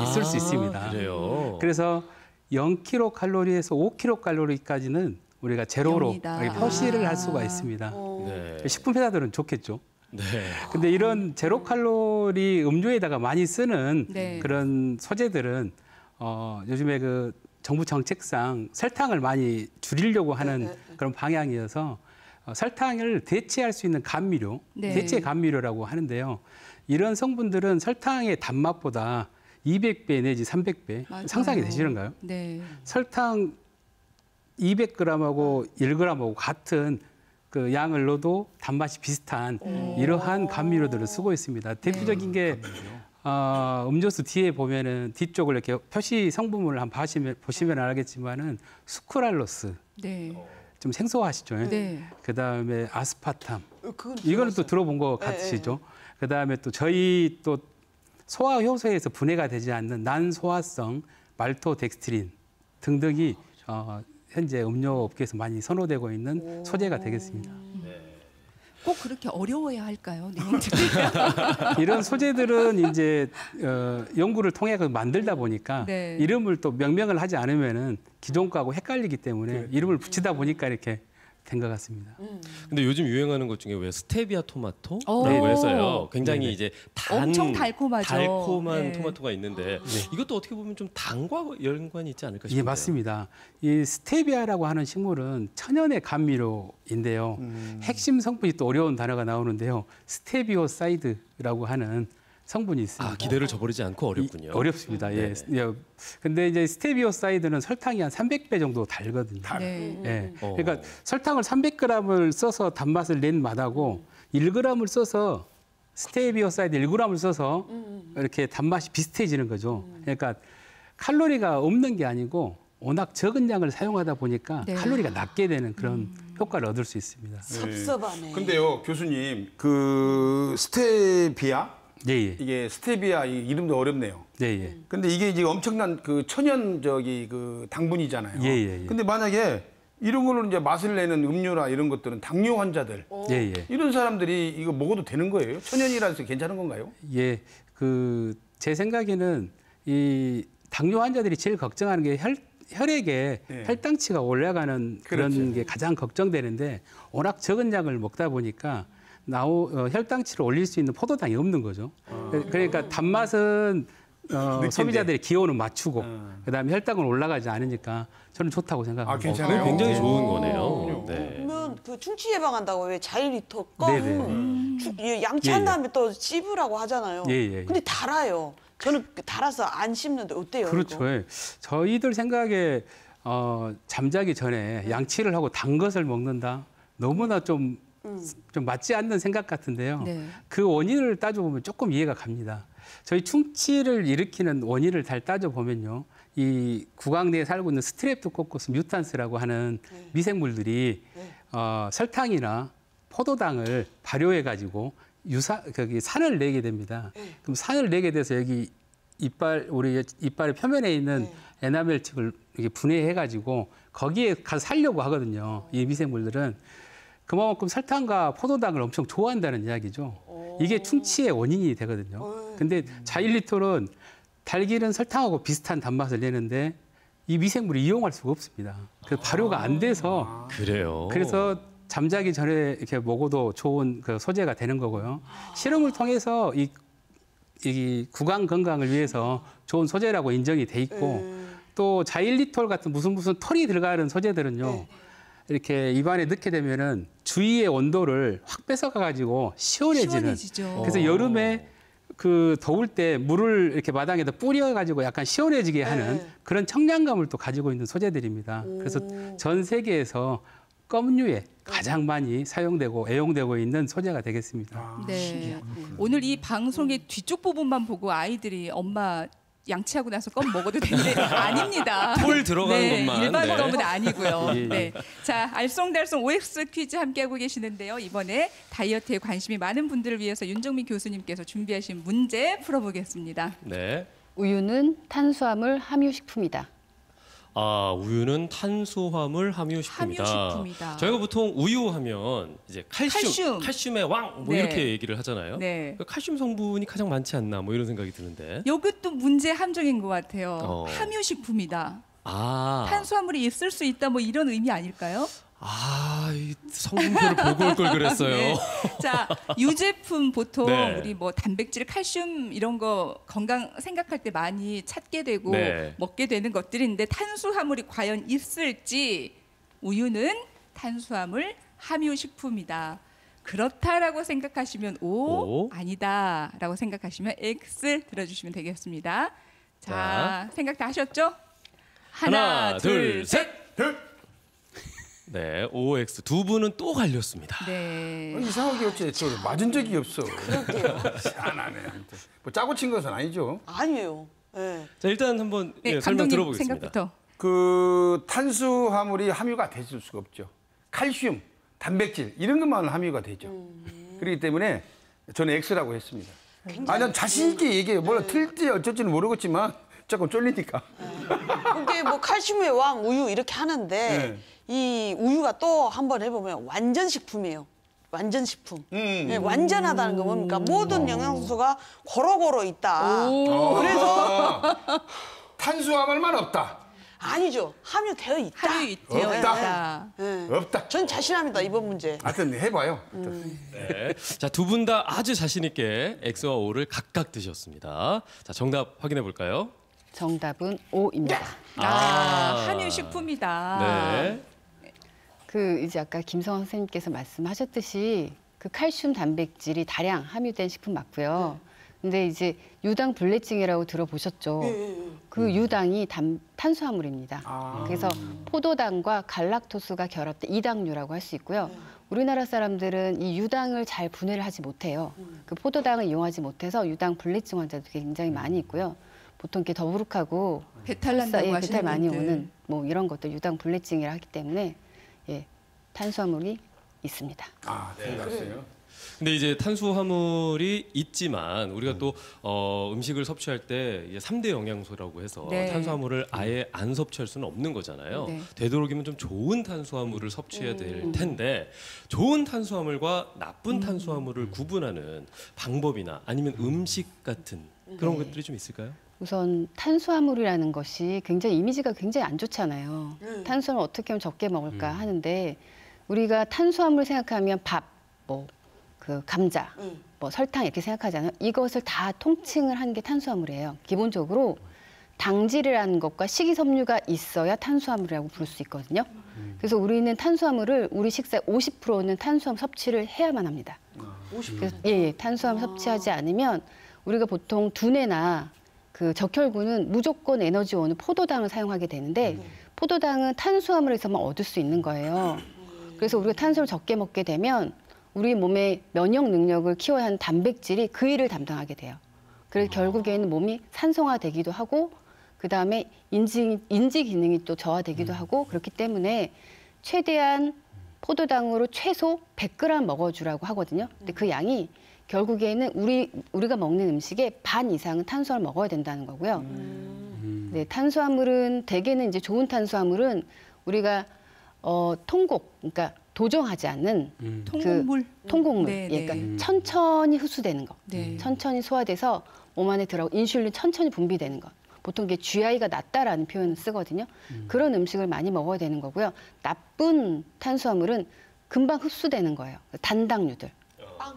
있을 수 있습니다. 그래요. 그래서 0kcal에서 5kcal까지는 우리가 제로로 영이다. 이렇게 표시를 할 수가 있습니다. 네. 식품 회사들은 좋겠죠. 네. 근데 이런 제로 칼로리 음료에다가 많이 쓰는 네. 그런 소재들은 요즘에 그 정부 정책상 설탕을 많이 줄이려고 하는 그런 방향이어서 설탕을 대체할 수 있는 감미료, 네. 대체 감미료라고 하는데요. 이런 성분들은 설탕의 단맛보다 200배 내지 300배 맞아요. 상상이 되시는가요? 네. 설탕 200g하고 1g하고 같은 그 양을 넣어도 단맛이 비슷한 이러한 감미료들을 쓰고 있습니다. 대표적인 게 음료수 뒤에 보면은 뒤쪽을 이렇게 표시 성분물을 한번 보시면 알겠지만은 수크랄로스 네. 좀 생소하시죠? 네. 그다음에 아스파탐 그건 이거는 또 들어본 거 같으시죠? 그다음에 또 저희 또 소화 효소에서 분해가 되지 않는 난소화성 말토덱스트린 등등이 현재 음료 업계에서 많이 선호되고 있는 소재가 되겠습니다. 꼭 그렇게 어려워야 할까요, 내용들이? 이런 소재들은 이제 연구를 통해 만들다 보니까 네. 이름을 또 명명을 하지 않으면은 기존 거하고 헷갈리기 때문에 이름을 붙이다 보니까 이렇게 된 것 같습니다. 근데 요즘 유행하는 것 중에 왜 스테비아 토마토라고 오. 해서요. 굉장히 네네. 이제 엄청 달콤하죠. 달콤한 네. 토마토가 있는데 이것도 어떻게 보면 좀 당과 연관이 있지 않을까 싶어요. 예, 맞습니다. 이 스테비아라고 하는 식물은 천연의 감미료인데요. 핵심 성분이 또 어려운 단어가 나오는데요. 스테비오사이드라고 하는 성분이 있습니다. 기대를 저버리지 않고 어렵군요. 어렵습니다. 예. 네네. 예. 근데 이제 스테비오사이드는 설탕이 한 300배 정도 달거든요. 네. 예. 그러니까 설탕을 300g을 써서 단맛을 낸 맛하고 1g을 써서 스테비오사이드 1g을 써서 이렇게 단맛이 비슷해지는 거죠. 그러니까 칼로리가 없는 게 아니고 워낙 적은 양을 사용하다 보니까 네. 칼로리가 낮게 되는 그런 효과를 얻을 수 있습니다. 섭섭하네. 근데요, 교수님, 그 스테비아? 예, 예. 이게 스테비아 이 이름도 어렵네요. 예, 예. 근데 이게 이제 엄청난 그 천연 그 당분이잖아요. 예, 예, 예. 근데 만약에 이런 걸로 이제 맛을 내는 음료나 이런 것들은 당뇨 환자들 예, 예. 이런 사람들이 이거 먹어도 되는 거예요? 천연이라서 괜찮은 건가요? 예, 제 생각에는 이 당뇨 환자들이 제일 걱정하는 게 혈액에 네. 혈당치가 올라가는 그런 그렇죠. 게 가장 걱정되는데 워낙 적은 양을 먹다 보니까 혈당치를 올릴 수 있는 포도당이 없는 거죠. 그러니까 단맛은 소비자들의 기호는 맞추고 그다음에 혈당은 올라가지 않으니까 저는 좋다고 생각합니다. 아, 괜찮아요? 굉장히 좋은 오. 거네요. 네. 그러면 그 충치 예방한다고 왜 자일리터 네네. 양치한 예, 예. 다음에 또 씹으라고 하잖아요. 예, 예, 예. 근데 달아요. 저는 달아서 안 씹는데 어때요? 그렇죠. 이거? 예. 저희들 생각에 잠자기 전에 양치를 하고 단 것을 먹는다. 너무나 좀 맞지 않는 생각 같은데요. 네. 그 원인을 따져보면 조금 이해가 갑니다. 저희 충치를 일으키는 원인을 잘 따져보면요. 이 구강 내에 살고 있는 스트랩토코커스 뮤탄스라고 하는 미생물들이 설탕이나 포도당을 발효해가지고 산을 내게 됩니다. 그럼 산을 내게 돼서 여기 우리 이빨의 표면에 있는 에나멜 층을 이렇게 분해해가지고 거기에 가서 살려고 하거든요. 이 미생물들은. 그만큼 설탕과 포도당을 엄청 좋아한다는 이야기죠. 이게 충치의 원인이 되거든요. 근데 자일리톨은 달기는 설탕하고 비슷한 단맛을 내는데 이 미생물을 이용할 수가 없습니다. 그래서 발효가 안 돼서 그래요. 그래서 잠자기 전에 이렇게 먹어도 좋은 그 소재가 되는 거고요. 실험을 통해서 이 구강 건강을 위해서 좋은 소재라고 인정이 돼 있고 또 자일리톨 같은 무슨 털이 들어가는 소재들은요. 이렇게 입안에 넣게 되면은 주위의 온도를 확 뺏어가 가지고 시원해지는. 시원해지죠. 그래서 여름에 그 더울 때 물을 이렇게 마당에다 뿌려 가지고 약간 시원해지게 하는 그런 청량감을 또 가지고 있는 소재들입니다. 그래서 전 세계에서 껌류에 가장 많이 사용되고 애용되고 있는 소재가 되겠습니다. 네. 오늘 이 방송의 뒤쪽 부분만 보고 아이들이 엄마 양치하고 나서 껌 먹어도 되는데 아닙니다. 털 들어가는 네, 것만. 일반 네. 껌은 아니고요. 예, 예. 네. 자, 알쏭달쏭 OX 퀴즈 함께하고 계시는데요. 이번에 다이어트에 관심이 많은 분들을 위해서 윤정민 교수님께서 준비하신 문제 풀어보겠습니다. 네. 우유는 탄수화물 함유식품이다. 우유는 탄수화물 함유식품이다. 함유식품이다. 저희가 보통 우유 하면 이제 칼슘. 칼슘의 왕 뭐 네. 이렇게 얘기를 하잖아요. 네. 칼슘 성분이 가장 많지 않나 뭐 이런 생각이 드는데. 이것도 문제 함정인 것 같아요. 어. 함유식품이다. 아. 탄수화물이 있을 수 있다 뭐 이런 의미 아닐까요? 이 성분표를 보고 올 걸 그랬어요. 네. 자, 유제품 보통 네. 우리 뭐 단백질, 칼슘 이런 거 건강 생각할 때 많이 찾게 되고 네. 먹게 되는 것들인데 탄수화물이 과연 있을지 우유는 탄수화물 함유식품이다. 그렇다라고 생각하시면 O, 아니다라고 생각하시면 X 들어주시면 되겠습니다. 자, 생각 다 하셨죠? 하나, 둘, 셋. 네, OX 두 분은 또 갈렸습니다. 네. 이상하게 어째 저 맞은 적이 없어. 희한하네. 뭐 짜고 친 것은 아니죠. 아니에요. 예. 자, 일단 한번 네, 설명 감독님 들어보겠습니다. 생각부터. 그 탄수화물이 함유가 됐을 수가 없죠. 칼슘, 단백질 이런 것만 함유가 되죠. 그렇기 때문에 저는 X라고 했습니다. 난 자신 있게 얘기해요. 뭐라 틀지 어쩔지는 모르겠지만 자꾸 쫄리니까. 그게 뭐 칼슘의 왕 우유 이렇게 하는데 이 우유가 또 한번 해보면 완전 식품이에요. 완전 식품. 네, 완전하다는 건 뭡니까? 모든 영양소가 고루고루 있다. 그래서 탄수화물만 없다. 아니죠. 함유되어 있다. 함유되어 없다. 있다. 네. 없다. 전 자신합니다. 이번 문제. 하여튼 해봐요. 네. 자, 두 분 다 아주 자신 있게 X와 O를 각각 드셨습니다. 자, 정답 확인해 볼까요? 정답은 O입니다. 함유식품이다. 네. 이제 아까 김성환 선생님께서 말씀하셨듯이 그 칼슘 단백질이 다량 함유된 식품 맞고요. 근데 이제 유당 불내증이라고 들어보셨죠? 그 유당이 탄수화물입니다. 그래서 포도당과 갈락토스가 결합된 이당류라고 할 수 있고요. 우리나라 사람들은 이 유당을 잘 분해를 하지 못해요. 그 포도당을 이용하지 못해서 유당 불내증 환자도 굉장히 많이 있고요. 보통 이렇게 더부룩하고 배탈 난다고 예, 하시는 배탈 많이 분들. 오는 뭐 이런 것도 유당 불내증이라 하기 때문에 예, 탄수화물이 있습니다. 아, 생각했어요. 근데 이제 탄수화물이 있지만 우리가 또 음식을 섭취할 때 이게 3대 영양소라고 해서 네. 탄수화물을 아예 안 섭취할 수는 없는 거잖아요. 네. 되도록이면 좀 좋은 탄수화물을 섭취해야 될 텐데 좋은 탄수화물과 나쁜 탄수화물을 구분하는 방법이나 아니면 음식 같은 그런 것들이 좀 있을까요? 우선 탄수화물이라는 것이 굉장히 이미지가 굉장히 안 좋잖아요. 탄수화물 어떻게 하면 적게 먹을까 하는데 우리가 탄수화물 생각하면 밥, 뭐 그 감자, 뭐 설탕 이렇게 생각하잖아요. 이것을 다 통칭을 한 게 탄수화물이에요. 기본적으로 당질이라는 것과 식이섬유가 있어야 탄수화물이라고 부를 수 있거든요. 그래서 우리는 탄수화물을 우리 식사의 50%는 탄수화물 섭취를 해야만 합니다. 50%. 그래서 예, 탄수화물 섭취하지 않으면 우리가 보통 두뇌나 그 적혈구는 무조건 에너지원을 포도당을 사용하게 되는데 포도당은 탄수화물에서만 얻을 수 있는 거예요. 그래서 우리가 탄수화물 적게 먹게 되면 우리 몸의 면역 능력을 키워야 하는 단백질이 그 일을 담당하게 돼요. 그래서 결국에는 몸이 산성화되기도 하고 그다음에 인지 기능이 또 저하되기도 하고 그렇기 때문에 최대한 포도당으로 최소 100g 먹어주라고 하거든요. 근데 그 양이 결국에는 우리가 먹는 음식의 반 이상은 탄수화물 먹어야 된다는 거고요. 네, 탄수화물은 대개는 이제 좋은 탄수화물은 우리가 통곡, 그러니까 도정하지 않는 통곡물. 통곡물, 네, 예, 네. 그러니까 천천히 흡수되는 거, 네. 천천히 소화돼서 몸 안에 들어가고 인슐린 천천히 분비되는 것. 보통 이게 GI가 낮다라는 표현을 쓰거든요. 그런 음식을 많이 먹어야 되는 거고요. 나쁜 탄수화물은 금방 흡수되는 거예요. 단당류들,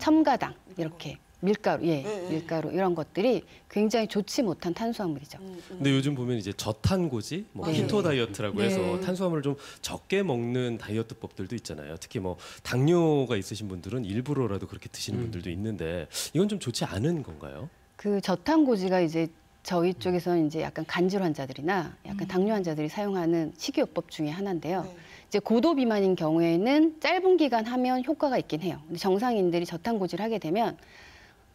첨가당 이렇게 밀가루, 밀가루 이런 것들이 굉장히 좋지 못한 탄수화물이죠. 근데 요즘 보면 이제 저탄고지, 뭐 네. 키토 다이어트라고 네. 해서 탄수화물을 좀 적게 먹는 다이어트법들도 있잖아요. 특히 뭐 당뇨가 있으신 분들은 일부러라도 그렇게 드시는 분들도 있는데 이건 좀 좋지 않은 건가요? 그 저탄고지가 이제 저희 쪽에서는 이제 약간 간질 환자들이나 약간 당뇨 환자들이 사용하는 식이요법 중에 하나인데요. 이제 고도 비만인 경우에는 짧은 기간 하면 효과가 있긴 해요. 근데 정상인들이 저탄고지를 하게 되면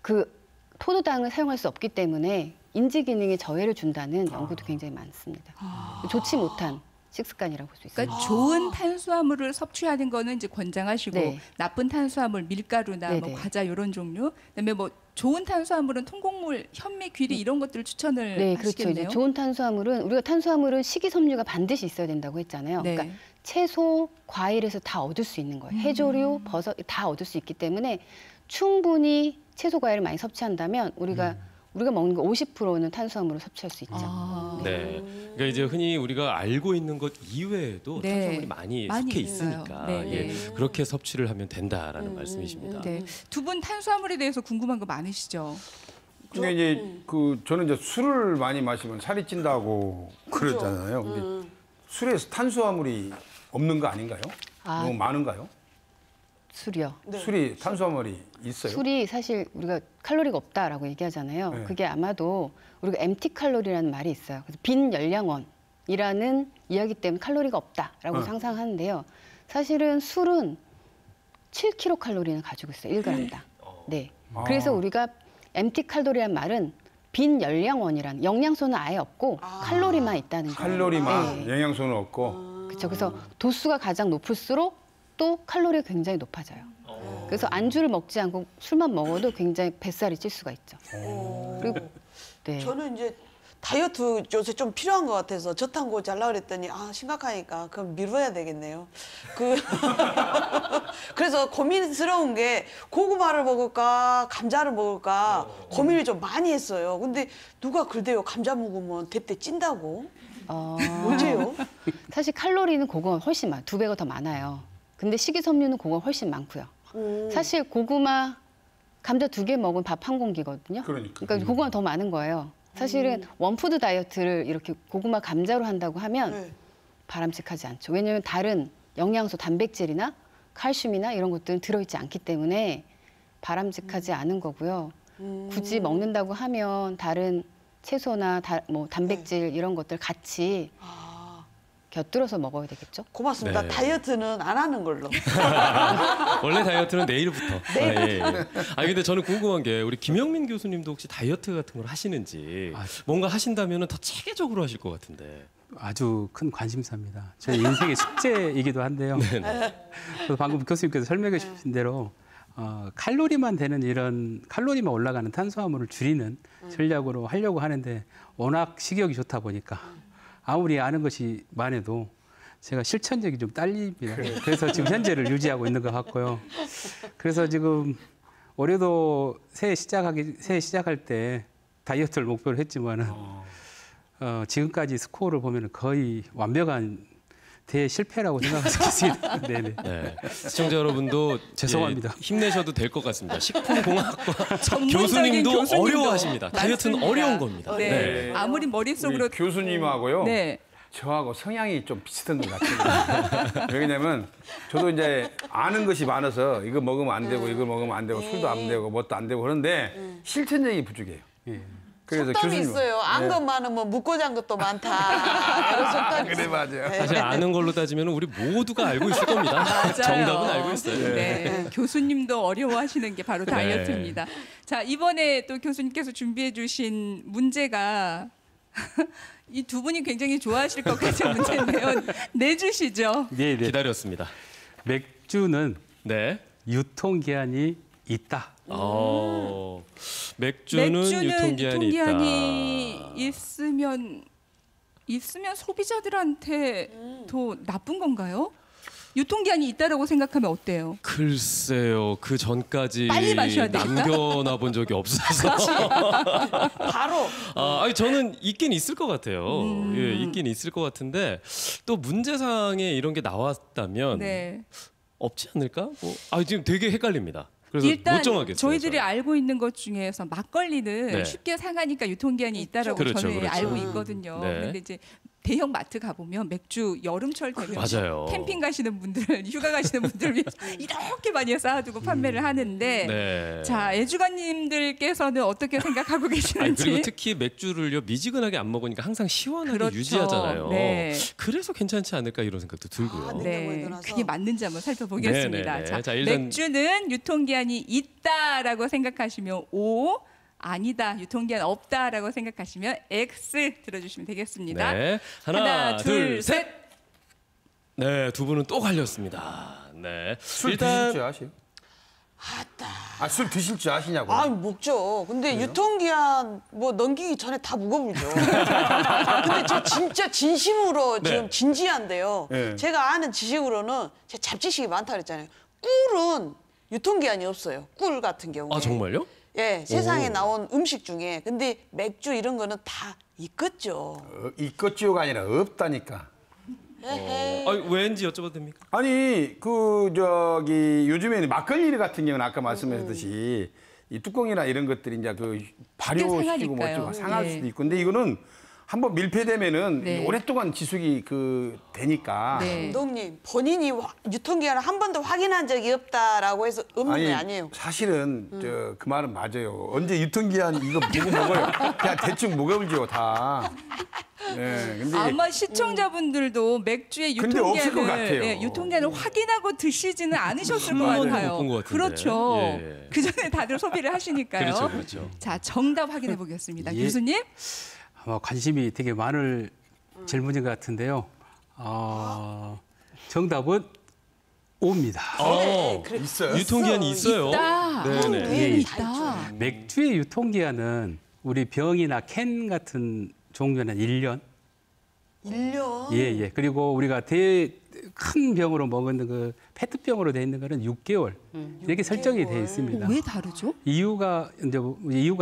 그 포도당을 사용할 수 없기 때문에 인지 기능에 저해를 준다는 연구도 굉장히 많습니다. 좋지 못한 식습관이라고 볼 수 있습니다. 그러니까 좋은 탄수화물을 섭취하는 거는 이제 권장하시고 네. 나쁜 탄수화물 밀가루나 뭐 네네. 과자 이런 종류, 그다음에 뭐 좋은 탄수화물은 통곡물, 현미, 귀리 이런 것들을 추천을 네, 그렇죠. 하시겠네요. 이제 좋은 탄수화물은 우리가 탄수화물은 식이섬유가 반드시 있어야 된다고 했잖아요. 네. 그러니까 채소, 과일에서 다 얻을 수 있는 거예요. 해조류, 버섯 다 얻을 수 있기 때문에 충분히 채소, 과일을 많이 섭취한다면 우리가 먹는 거 50%는 탄수화물을 섭취할 수 있죠. 아. 네. 그러니까 이제 흔히 우리가 알고 있는 것 이외에도 네. 탄수화물이 많이 속해 있어요. 있으니까 네, 예, 네. 그렇게 섭취를 하면 된다라는 말씀이십니다. 네. 두 분 탄수화물에 대해서 궁금한 거 많으시죠? 근데 이제 저는 이제 술을 많이 마시면 살이 찐다고 그랬잖아요. 근데 술에서 탄수화물이 없는 거 아닌가요? 아. 너무 많은가요? 술이요. 술이 탄수화물이 있어요? 술이 사실 우리가 칼로리가 없다라고 얘기하잖아요. 네. 그게 아마도 우리가 empty 칼로리라는 말이 있어요. 그래서 빈 열량원이라는 이야기 때문에 칼로리가 없다라고 상상하는데요. 사실은 술은 7kcal 칼로리는 가지고 있어요. 1g당. 네. 그래서 우리가 empty 칼로리라는 말은 빈 열량원이라는 영양소는 아예 없고 칼로리만 있다는 거예요. 칼로리만 네. 영양소는 없고. 그렇죠. 그래서 도수가 가장 높을수록 또 칼로리가 굉장히 높아져요. 그래서 안주를 먹지 않고 술만 먹어도 굉장히 뱃살이 찔 수가 있죠. 그리고 네. 저는 이제 다이어트 요새 좀 필요한 것 같아서 저탄고지 하려고 그랬더니 심각하니까 그럼 미뤄야 되겠네요. 그래서 고민스러운 게 고구마를 먹을까 감자를 먹을까 고민을 좀 많이 했어요. 근데 누가 그러대요. 감자 먹으면 대때 찐다고. 언제요? 사실 칼로리는 고구마 훨씬 많아요. 2배가 더 많아요. 근데 식이섬유는 고구마 훨씬 많고요. 사실 고구마, 감자 2개 먹으면 밥 1공기거든요. 그러니까. 고구마 더 많은 거예요. 사실은 원푸드 다이어트를 이렇게 고구마, 감자로 한다고 하면 바람직하지 않죠. 왜냐하면 다른 영양소, 단백질이나 칼슘이나 이런 것들은 들어있지 않기 때문에 바람직하지 않은 거고요. 굳이 먹는다고 하면 다른 채소나 뭐 단백질 이런 것들 같이 곁들여서 먹어야 되겠죠. 고맙습니다. 네. 다이어트는 안 하는 걸로. 원래 다이어트는 내일부터. 아, 예. 아니 근데 저는 궁금한 게 우리 김영민 교수님도 혹시 다이어트 같은 걸 하시는지 뭔가 하신다면은 더 체계적으로 하실 것 같은데. 아주 큰 관심사입니다. 저희 인생의 숙제이기도 한데요. 그래서 방금 교수님께서 설명해 주신 대로 칼로리만 되는 이런 칼로리만 올라가는 탄수화물을 줄이는 전략으로 하려고 하는데 워낙 식욕이 좋다 보니까 아무리 아는 것이 많아도 제가 실천력이 좀 딸립니다. 그래서 지금 현재를 유지하고 있는 것 같고요. 그래서 지금 올해도 새해 시작할 때 다이어트를 목표로 했지만은 지금까지 스코어를 보면 거의 완벽한 대실패라고 생각할 수 있습니다. 네네. 네. 시청자 여러분도 죄송합니다. 예, 힘내셔도 될 것 같습니다. 식품공학과 전문적인 교수님도 교수님도 어려워하십니다. 다이어트는 맞습니다. 어려운 겁니다. 네. 네. 아무리 머릿속으로 우리 교수님하고요. 네. 저하고 성향이 좀 비슷한 것 같아요. 왜냐면 저도 이제 아는 것이 많아서 이거 먹으면 안 되고 이거 먹으면 안 되고 술도 안 되고 뭣도 안 되고 그런데 실천력이 부족해요. 예. 그래서 속담이 교수님 있어요. 안 것 많으면 묻고 잔 것도 많다. 이런 속담이 그래 있어요. 맞아요. 사실 아는 걸로 따지면 우리 모두가 알고 있을 겁니다. 맞아요. 정답은 알고 있어요. 네. 교수님도 어려워하시는 게 바로 다이어트입니다. 자, 이번에 또 교수님께서 준비해 주신 문제가 이 두 분이 굉장히 좋아하실 것 같은 문제인데요. 내주시죠. 네네. 기다렸습니다. 맥주는 네. 유통기한이 있다. 맥주는 유통기한이 유통기한이 있다. 있으면 소비자들한테 더 나쁜 건가요? 유통기한이 있다라고 생각하면 어때요? 글쎄요, 그 전까지 빨리 마셔야 되니까? 남겨놔 본 적이 없어서. 바로 아니 저는 있긴 있을 것 같아요. 음. 예, 있긴 있을 것 같은데 또 문제상에 이런 게 나왔다면 네. 없지 않을까? 지금 되게 헷갈립니다. 그래서 일단 못 정하겠어요. 저희들이 저는. 알고 있는 것 중에서 막걸리는 네. 쉽게 상하니까 유통기한이 있다라고 그렇죠, 저는 그렇죠. 알고 있거든요. 네. 근데 이제 대형 마트 가보면 맥주 여름철 되면 맞아요. 캠핑 가시는 분들, 휴가 가시는 분들 위해서 이렇게 많이 쌓아두고 판매를 하는데 네. 자, 애주가님들께서는 어떻게 생각하고 아니, 계시는지. 그리고 특히 맥주를요 미지근하게 안 먹으니까 항상 시원하게 그렇죠. 유지하잖아요. 네. 그래서 괜찮지 않을까 이런 생각도 들고요. 네. 네, 들어서. 그게 맞는지 한번 살펴보겠습니다. 네네네. 자, 자, 일단- 맥주는 유통기한이 있다라고 생각하시면 O, 아니다, 유통기한 없다라고 생각하시면 X 들어주시면 되겠습니다. 네. 하나, 둘, 셋. 네, 두 분은 또 갈렸습니다. 네. 술 드실 줄 아세요? 아따. 술 드실 줄 아시냐고. 아, 먹죠. 근데 유통기한 뭐 넘기기 전에 다 먹어불죠. 근데 저 진짜 진심으로 네. 지금 진지한데요. 네. 제가 아는 지식으로는 제가 잡지식이 많다 그랬잖아요. 꿀은 유통기한이 없어요. 꿀 같은 경우에. 아 정말요? 예, 세상에 오. 나온 음식 중에. 근데 맥주 이런 거는 다 있겠죠. 있겠지요가 아니라 없다니까. 왠지 여쭤봐도 됩니까? 아니 요즘에는 막걸리 같은 경우는 아까 말씀하셨듯이 이 뚜껑이나 이런 것들이 이제 그 발효시키고 상하니까요. 뭐 상할 네. 수도 있고 근데 이거는 한번 밀폐되면은 네. 오랫동안 지속이 되니까 네. 감독님, 본인이 유통기한을 한 번도 확인한 적이 없다라고 해서 없는 게 아니에요. 사실은 그 말은 맞아요. 언제 유통기한 이거 보고 먹어요. 그냥 대충 먹어보죠 다. 네, 근데 아마 시청자분들도 맥주의 근데 없을 것 유통기한을 같아요. 유통기한을 확인하고 드시지는 않으셨을 한 것 번도 같아요. 못본것 같은데. 그렇죠. 예. 그 전에 다들 소비를 하시니까요. 그렇죠, 그렇죠. 자, 정답 확인해 보겠습니다. 예. 교수님. 아마 관심이 되게 많을 질문인 것 같은데요. 정답은 O입니다. 있어요. 유통기한이 있어요. 있다. 네네. 네, 예. 있다. 맥주의 유통기한은 우리 병이나 캔 같은 종류는 1년. 1년. 예. 그리고 우리가 큰 병으로 먹는 그 페트병으로 돼 있는 거는 6개월. 이렇게 설정이 돼 있습니다. 왜 다르죠? 이유가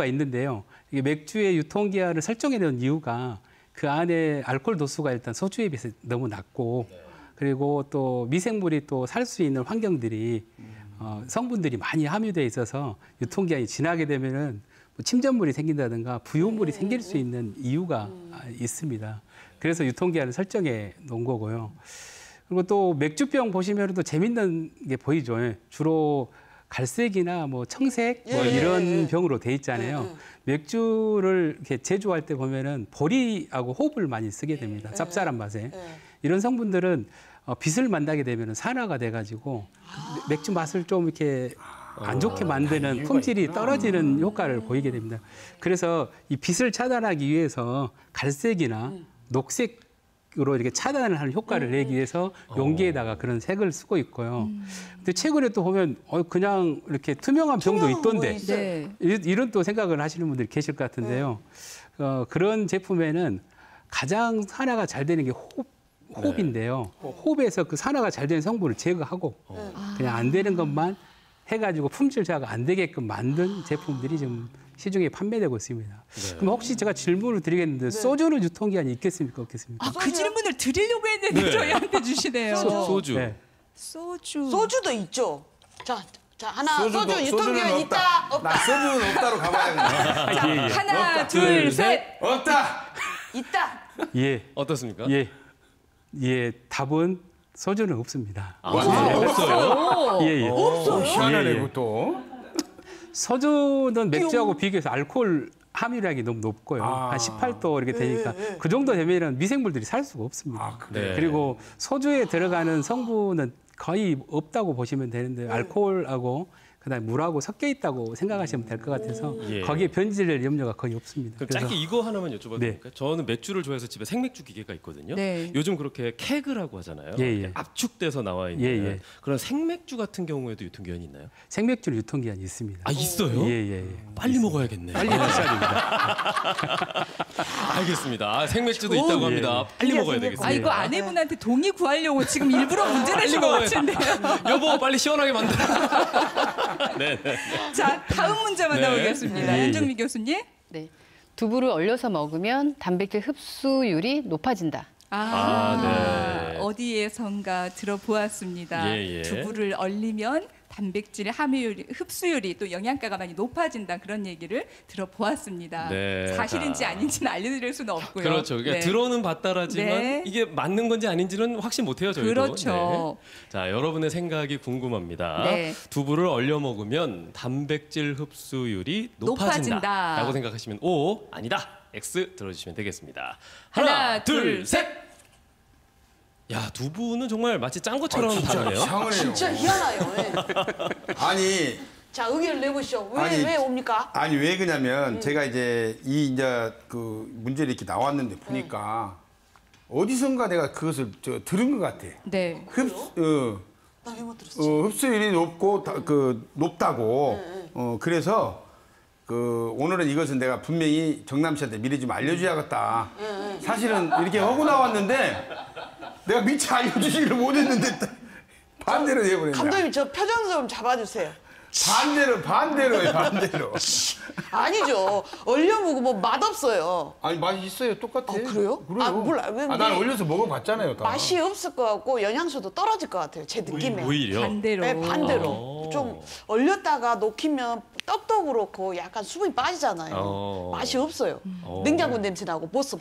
있는데요. 이게 맥주의 유통기한을 설정해 놓은 이유가 그 안에 알코올 도수가 일단 소주에 비해서 너무 낮고 그리고 또 미생물이 또 살 수 있는 환경들이 성분들이 많이 함유되어 있어서 유통기한이 지나게 되면은 뭐 침전물이 생긴다든가 부요물이 생길 수 있는 이유가 있습니다. 그래서 유통기한을 설정해 놓은 거고요. 그리고 또 맥주병 보시면 또 재밌는 게 보이죠. 주로 갈색이나 뭐 청색 뭐 이런 병으로 돼 있잖아요. 맥주를 이렇게 제조할 때 보면은 보리하고 호흡을 많이 쓰게 됩니다. 쌉쌀한 맛에. 이런 성분들은 빛을 만나게 되면 산화가 돼가지고 맥주 맛을 좀 이렇게 안 좋게 만드는 품질이 떨어지는 효과를 보이게 됩니다. 그래서 이 빛을 차단하기 위해서 갈색이나 녹색으로 이렇게 차단을 하는 효과를 내기 위해서 용기에다가 그런 색을 쓰고 있고요. 근데 최근에 또 보면 그냥 이렇게 투명한 병도 있던데 네. 이런 또 생각을 하시는 분들이 계실 것 같은데요. 그런 제품에는 가장 산화가 잘 되는 게 호흡인데요. 호흡에서 그 산화가 잘 되는 성분을 제거하고 그냥 안 되는 것만 해가지고 품질 저하가 안 되게끔 만든 제품들이 지금 시중에 판매되고 있습니다. 그럼 혹시 제가 질문을 드리겠는데 소주는 유통기한이 있겠습니까, 없겠습니까? 그 질문을 드리려고 했는데 저희한테 주시네요. 소주. 네. 소주도 있죠. 자 하나 소주 소주는 유통기한 있다 없다. 나 소주는 없다로 가봐야겠네. 예, 예. 하나, 둘, 셋. 없다. 있다. 예, 어떻습니까? 예, 답은 소주는 없습니다. 없어요. 예, 예. 희한하네, 예, 예. 그것도. 소주는 맥주하고 비교해서 알코올 함유량이 너무 높고요. 한 18도 이렇게 되니까 그 정도 되면 미생물들이 살 수가 없습니다. 네. 그리고 소주에 들어가는 성분은 거의 없다고 보시면 되는데 알코올하고 그다음에 물하고 섞여 있다고 생각하시면 될 것 같아서 예. 거기에 변질될 염려가 거의 없습니다. 그럼 짧게 이거 하나만 여쭤봐도 네. 될까요? 저는 맥주를 좋아해서 집에 생맥주 기계가 있거든요. 네. 요즘 그렇게 케그라고 하잖아요. 예, 예. 압축돼서 나와 있는 예, 예. 그런 생맥주 같은 경우에도 유통기한이 있나요? 생맥주는 유통기한이 있습니다. 아 있어요? 예. 빨리 먹어야겠네. 빨리 마셔야 됩니다. 알겠습니다. 아, 생맥주도 있다고 합니다. 빨리 먹어야 되겠습니다. 아 이거 아내분한테 동의 구하려고 지금 일부러 문제 내신 것 같은데요. 여보 빨리 시원하게 만들어. 네. 자 다음 문제 만나보겠습니다. 예, 예. 윤정미 교수님. 네. 두부를 얼려서 먹으면 단백질 흡수율이 높아진다. 네. 어디에선가 들어보았습니다. 예, 예. 두부를 얼리면 단백질 함유율이, 흡수율이 또 영양가가 많이 높아진다 그런 얘기를 들어보았습니다. 네, 사실인지 자. 아닌지는 알려드릴 수는 없고요. 그렇죠. 그러니까 네. 들어는 봤다라지만 네. 이게 맞는 건지 아닌지는 확신 못해요 저희도. 그렇죠. 네. 자 여러분의 생각이 궁금합니다. 네. 두부를 얼려 먹으면 단백질 흡수율이 높아진다. 높아진다라고 생각하시면 O 아니다 X 들어주시면 되겠습니다. 하나, 둘, 셋. 야 두부는 정말 마치 짠 것처럼 다르네요. 이상하네요. 진짜 희한해요. 예. 아니, 자 의견을 내보시죠. 아니, 왜 옵니까? 아니 왜 그냐면 제가 이제 그 문제를 이렇게 나왔는데 보니까 어디선가 내가 그것을 들은 것 같아. 네. 나 왜 못 들었지? 흡수율이 높고 높다고. 그래서 오늘은 이것은 내가 분명히 정남 씨한테 미리 좀 알려줘야겠다. 사실은 이렇게 하고 나왔는데 내가 미처 알려주지를 못했는데 반대로 해버렸네. 감독님 저 표정 좀 잡아주세요. 반대로 해, 반대로. 아니죠. 얼려 먹으면 맛없어요. 아니 맛이 있어요, 똑같아. 그래요? 그래요. 아, 몰라요. 왜, 난 올려서 먹어봤잖아요, 다. 맛이 없을 것 같고 영양소도 떨어질 것 같아요. 제 느낌에. 오히려. 반대로. 네, 반대로. 좀 얼렸다가 녹이면 떡도 그렇고 약간 수분이 빠지잖아요. 맛이 없어요. 냉장고 냄새 나고 보스.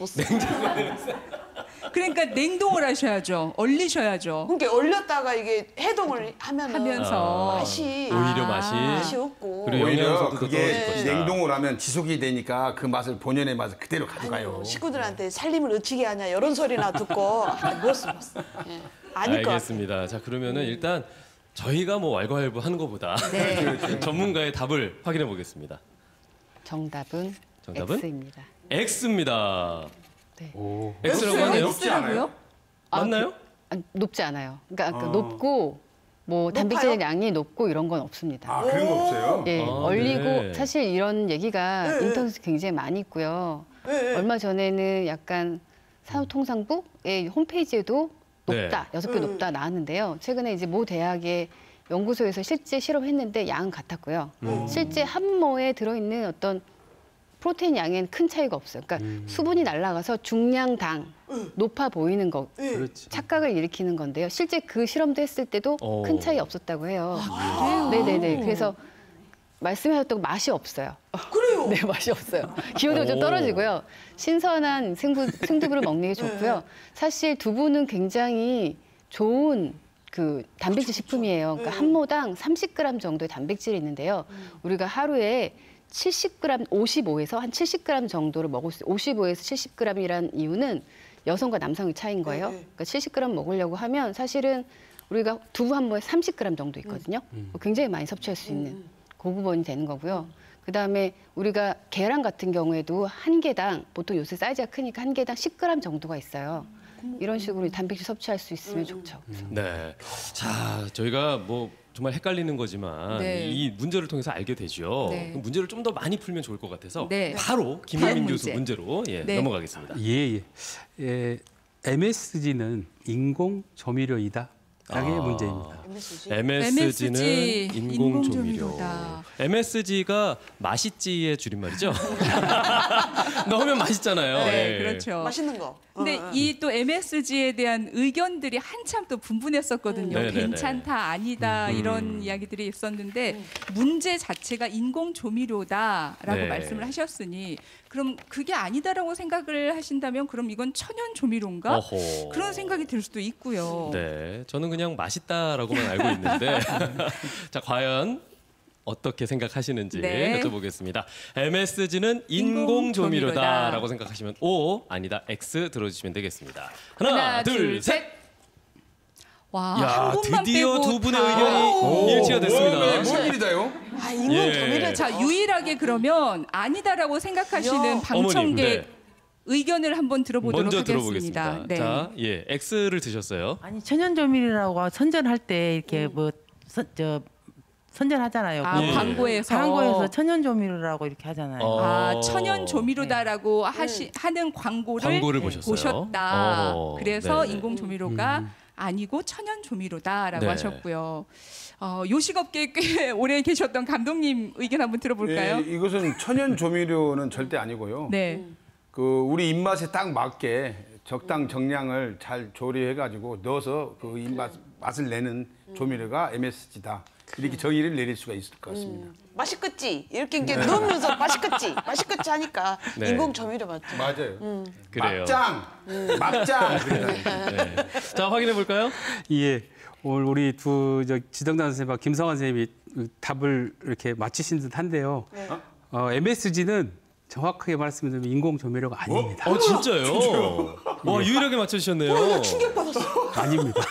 그러니까 냉동을 하셔야죠. 얼리셔야죠. 그러니까 얼렸다가 이게 해동을 하면서. 맛이 오히려 맛이 없고. 그리고 오히려 영양소도 그게 떨어질 것이다. 냉동을 하면 지속이 되니까 그 맛을 본연의 맛을 그대로 가져가요. 식구들한테 살림을 어찌게 하냐 이런 소리나 듣고 보스. 예. 아닐 것 같아요. 알겠습니다. 자 그러면은 일단 저희가 뭐 왈가왈부 하는 것보다 네. 전문가의 답을 확인해 보겠습니다. 정답은 정답은? X입니다. X입니다. 네. X라고 하네요. X라고요? 맞나요? 높지 않아요. 그러니까 높고 뭐 단백질 양이 높고 이런 건 없습니다. 아, 그런 거 없어요? 예, 아, 얼리고 네. 사실 이런 얘기가 인터넷에 굉장히 많이 있고요. 얼마 전에는 약간 산업통상부의 홈페이지에도 높다, 네. 6배 높다 나왔는데요. 최근에 이제 모 대학의 연구소에서 실제 실험했는데 양은 같았고요. 실제 한모에 들어있는 어떤 프로테인 양에는 큰 차이가 없어요. 그러니까 수분이 날아가서 중량당 높아 보이는 거 그렇지. 착각을 일으키는 건데요. 실제 그 실험도 했을 때도 큰 차이 없었다고 해요. 네네네. 그래서 말씀하셨던 맛이 없어요. 그래요? 네, 맛이 없어요. 기호도 좀 떨어지고요. 신선한 생두부를 먹는 게 좋고요. 사실 두부는 굉장히 좋은 그 단백질 식품이에요. 그러니까 한 모당 30g 정도의 단백질이 있는데요. 우리가 하루에 70g, 55에서 한 70g 정도를 먹을 수 있어요. 55에서 70g이란 이유는 여성과 남성의 차이인 거예요. 그러니까 70g 먹으려고 하면 사실은 우리가 두부 한 모에 30g 정도 있거든요. 굉장히 많이 섭취할 수 있는 고구번이 되는 거고요. 그다음에 우리가 계란 같은 경우에도 한 개당 보통 요새 사이즈가 크니까 한 개당 10g 정도가 있어요. 이런 식으로 단백질 섭취할 수 있으면 좋죠. 네. 자, 저희가 뭐 정말 헷갈리는 거지만 네. 이 문제를 통해서 알게 되죠. 네. 그럼 문제를 좀 더 많이 풀면 좋을 것 같아서 네. 바로 김혜민 다음 교수 문제. 문제로 네. 넘어가겠습니다. 예. MSG는 인공 조미료이다. 라는 게 아. 문제입니다. MSG는 MSG, 인공조미료. 인공조미료다. MSG가 맛있지의 줄임말이죠. 넣으면 맛있잖아요. 네, 예. 그렇죠. 맛있는 거. 근데 이 또 MSG에 대한 의견들이 한참 또 분분했었거든요. 네네네. 괜찮다, 아니다 이런 이야기들이 있었는데 문제 자체가 인공 조미료다라고 네. 말씀을 하셨으니 그럼 그게 아니다라고 생각을 하신다면 그럼 이건 천연 조미료인가? 어허. 그런 생각이 들 수도 있고요. 네, 저는 그냥 맛있다라고만 알고 있는데 자 과연 어떻게 생각하시는지 네. 여쭤보겠습니다. MSG는 인공조미료다라고 생각하시면 O, 아니다 X 들어주시면 되겠습니다. 하나, 둘, 셋. 와, 야, 한 분만 드디어 빼고 두 분의 다. 의견이 일치가 됐습니다. 뭔 일이다요? 아, 인공 예. 조미료. 자, 유일하게 그러면 아니다라고 생각하시는 야. 방청객 어머님, 네. 의견을 한번 들어보도록 먼저 하겠습니다. 들어보겠습니다. 네. 자, 예, X를 드셨어요. 아니 천연조미료라고 선전할 때 이렇게 선전하잖아요. 아, 예. 광고에서 광고에서 천연조미료라고 이렇게 하잖아요. 아, 천연 조미료다라고 하는 광고를 보셨어요. 보셨다. 그래서 네. 인공 조미료가 아니고 천연 조미료다라고 네. 하셨고요. 요식업계에 꽤 오래 계셨던 감독님 의견 한번 들어볼까요? 예, 이것은 천연 조미료는 절대 아니고요. 네. 그 우리 입맛에 딱 맞게 적당 정량을 잘 조리해가지고 넣어서 그 맛을 내는 조미료가 MSG다. 이렇게 정의를 내릴 수가 있을 것 같습니다. 맛있겠지. 이렇게 넣으면서 맛있겠지. 맛있겠지 하니까 네. 인공 조미료 맞죠. 맞아요. 그래요. 막장. 네. 자, 확인해 볼까요? 예. 오늘 우리 지정단 선생님과 김성환 선생님이 답을 이렇게 맞히신 듯한데요. MSG는 정확하게 말씀드리면 인공 조미료가 아닙니다. 진짜요? 와, 유일하게 맞춰주셨네요. 충격받았어. 아닙니다.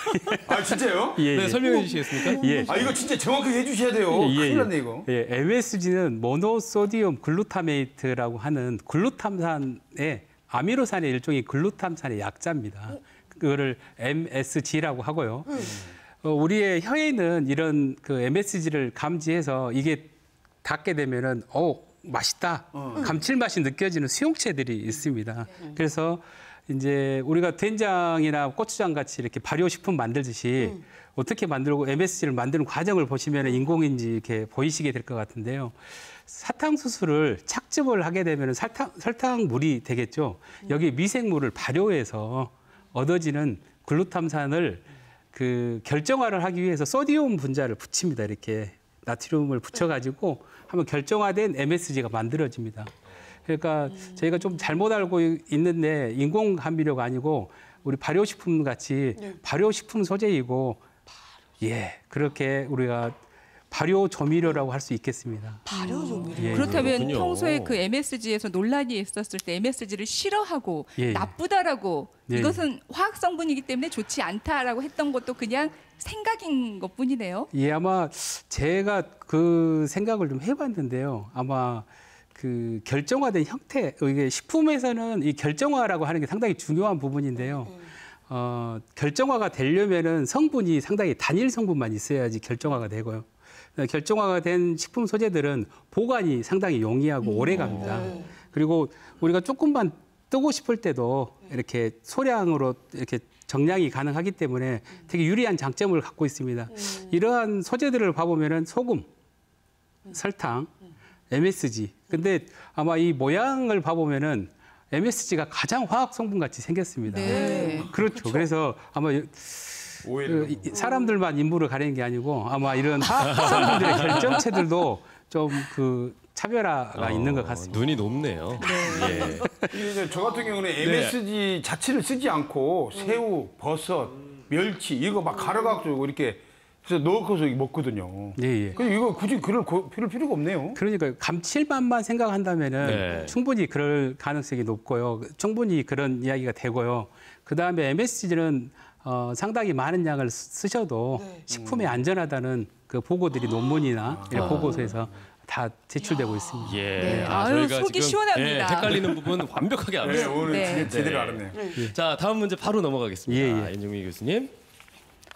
아 진짜요? 예, 네, 예. 설명해 주시겠습니까? 예. 아 이거 진짜 정확하게 해주셔야 돼요. 큰일 났네 이거. 예, MSG는 모노소디움 글루타메이트라고 하는 글루탐산의 아미노산의 일종의 글루탐산의 약자입니다. 그거를 MSG라고 하고요. 우리의 혀에는 이런 그 MSG를 감지해서 이게 닿게 되면은 맛있다. 감칠맛이 느껴지는 수용체들이 있습니다. 그래서 이제 우리가 된장이나 고추장 같이 이렇게 발효식품 만들듯이 어떻게 만들고 MSG를 만드는 과정을 보시면 인공인지 이렇게 보이시게 될 것 같은데요. 사탕수수를 착즙을 하게 되면 설탕물이 되겠죠. 여기 미생물을 발효해서 얻어지는 글루탐산을 그 결정화를 하기 위해서 소디움 분자를 붙입니다. 이렇게 나트륨을 붙여가지고 하면 결정화된 MSG가 만들어집니다. 그러니까 저희가 좀 잘못 알고 있는데 인공 감미료가 아니고 우리 발효식품 같이 발효식품 소재이고 그렇게 우리가 발효 조미료라고 할 수 있겠습니다. 발효 조미료. 예. 그렇다면 그렇군요. 평소에 그 MSG에서 논란이 있었을 때 MSG를 싫어하고 예. 나쁘다라고 예. 이것은 화학 성분이기 때문에 좋지 않다라고 했던 것도 그냥 생각인 것뿐이네요. 예, 아마 제가 그 생각을 좀 해봤는데요. 아마 그 결정화된 형태, 이게 식품에서는 이 결정화라고 하는 게 상당히 중요한 부분인데요. 결정화가 되려면은 성분이 상당히 단일 성분만 있어야지 결정화가 되고요. 결정화가 된 식품 소재들은 보관이 상당히 용이하고 오래 갑니다. 그리고 우리가 조금만 뜨고 싶을 때도 이렇게 소량으로 이렇게 정량이 가능하기 때문에 되게 유리한 장점을 갖고 있습니다. 이러한 소재들을 봐보면은 소금, 설탕, MSG. 근데 아마 이 모양을 봐보면은 MSG가 가장 화학 성분 같이 생겼습니다. 네. 그렇죠. 그래서 아마 사람들만 인물을 가리는 게 아니고 아마 이런 화학 성분들의 결정체들도 좀 그 차별화가 있는 것 같습니다. 눈이 높네요. 이제 저 같은 경우는 MSG 자체를 쓰지 않고 새우, 버섯, 멸치 이거 막 갈아가지고 이렇게 그래서 넣고서 먹거든요. 예, 예. 근데 이거 굳이 필요할 필요가 없네요. 그러니까 감칠맛만 생각한다면은 네. 충분히 그럴 가능성이 높고요. 충분히 그런 이야기가 되고요. 그다음에 MSG는 상당히 많은 양을 쓰셔도 식품에 안전하다는 그 보고들이 논문이나 이런 보고서에서 다 제출되고 있습니다. 예. 네. 아유, 속이 시원합니다. 헷갈리는 부분 완벽하게 알았어요. 오늘 제대로 네. 알았네요. 자, 다음 문제 바로 넘어가겠습니다. 예, 예. 임종민 교수님.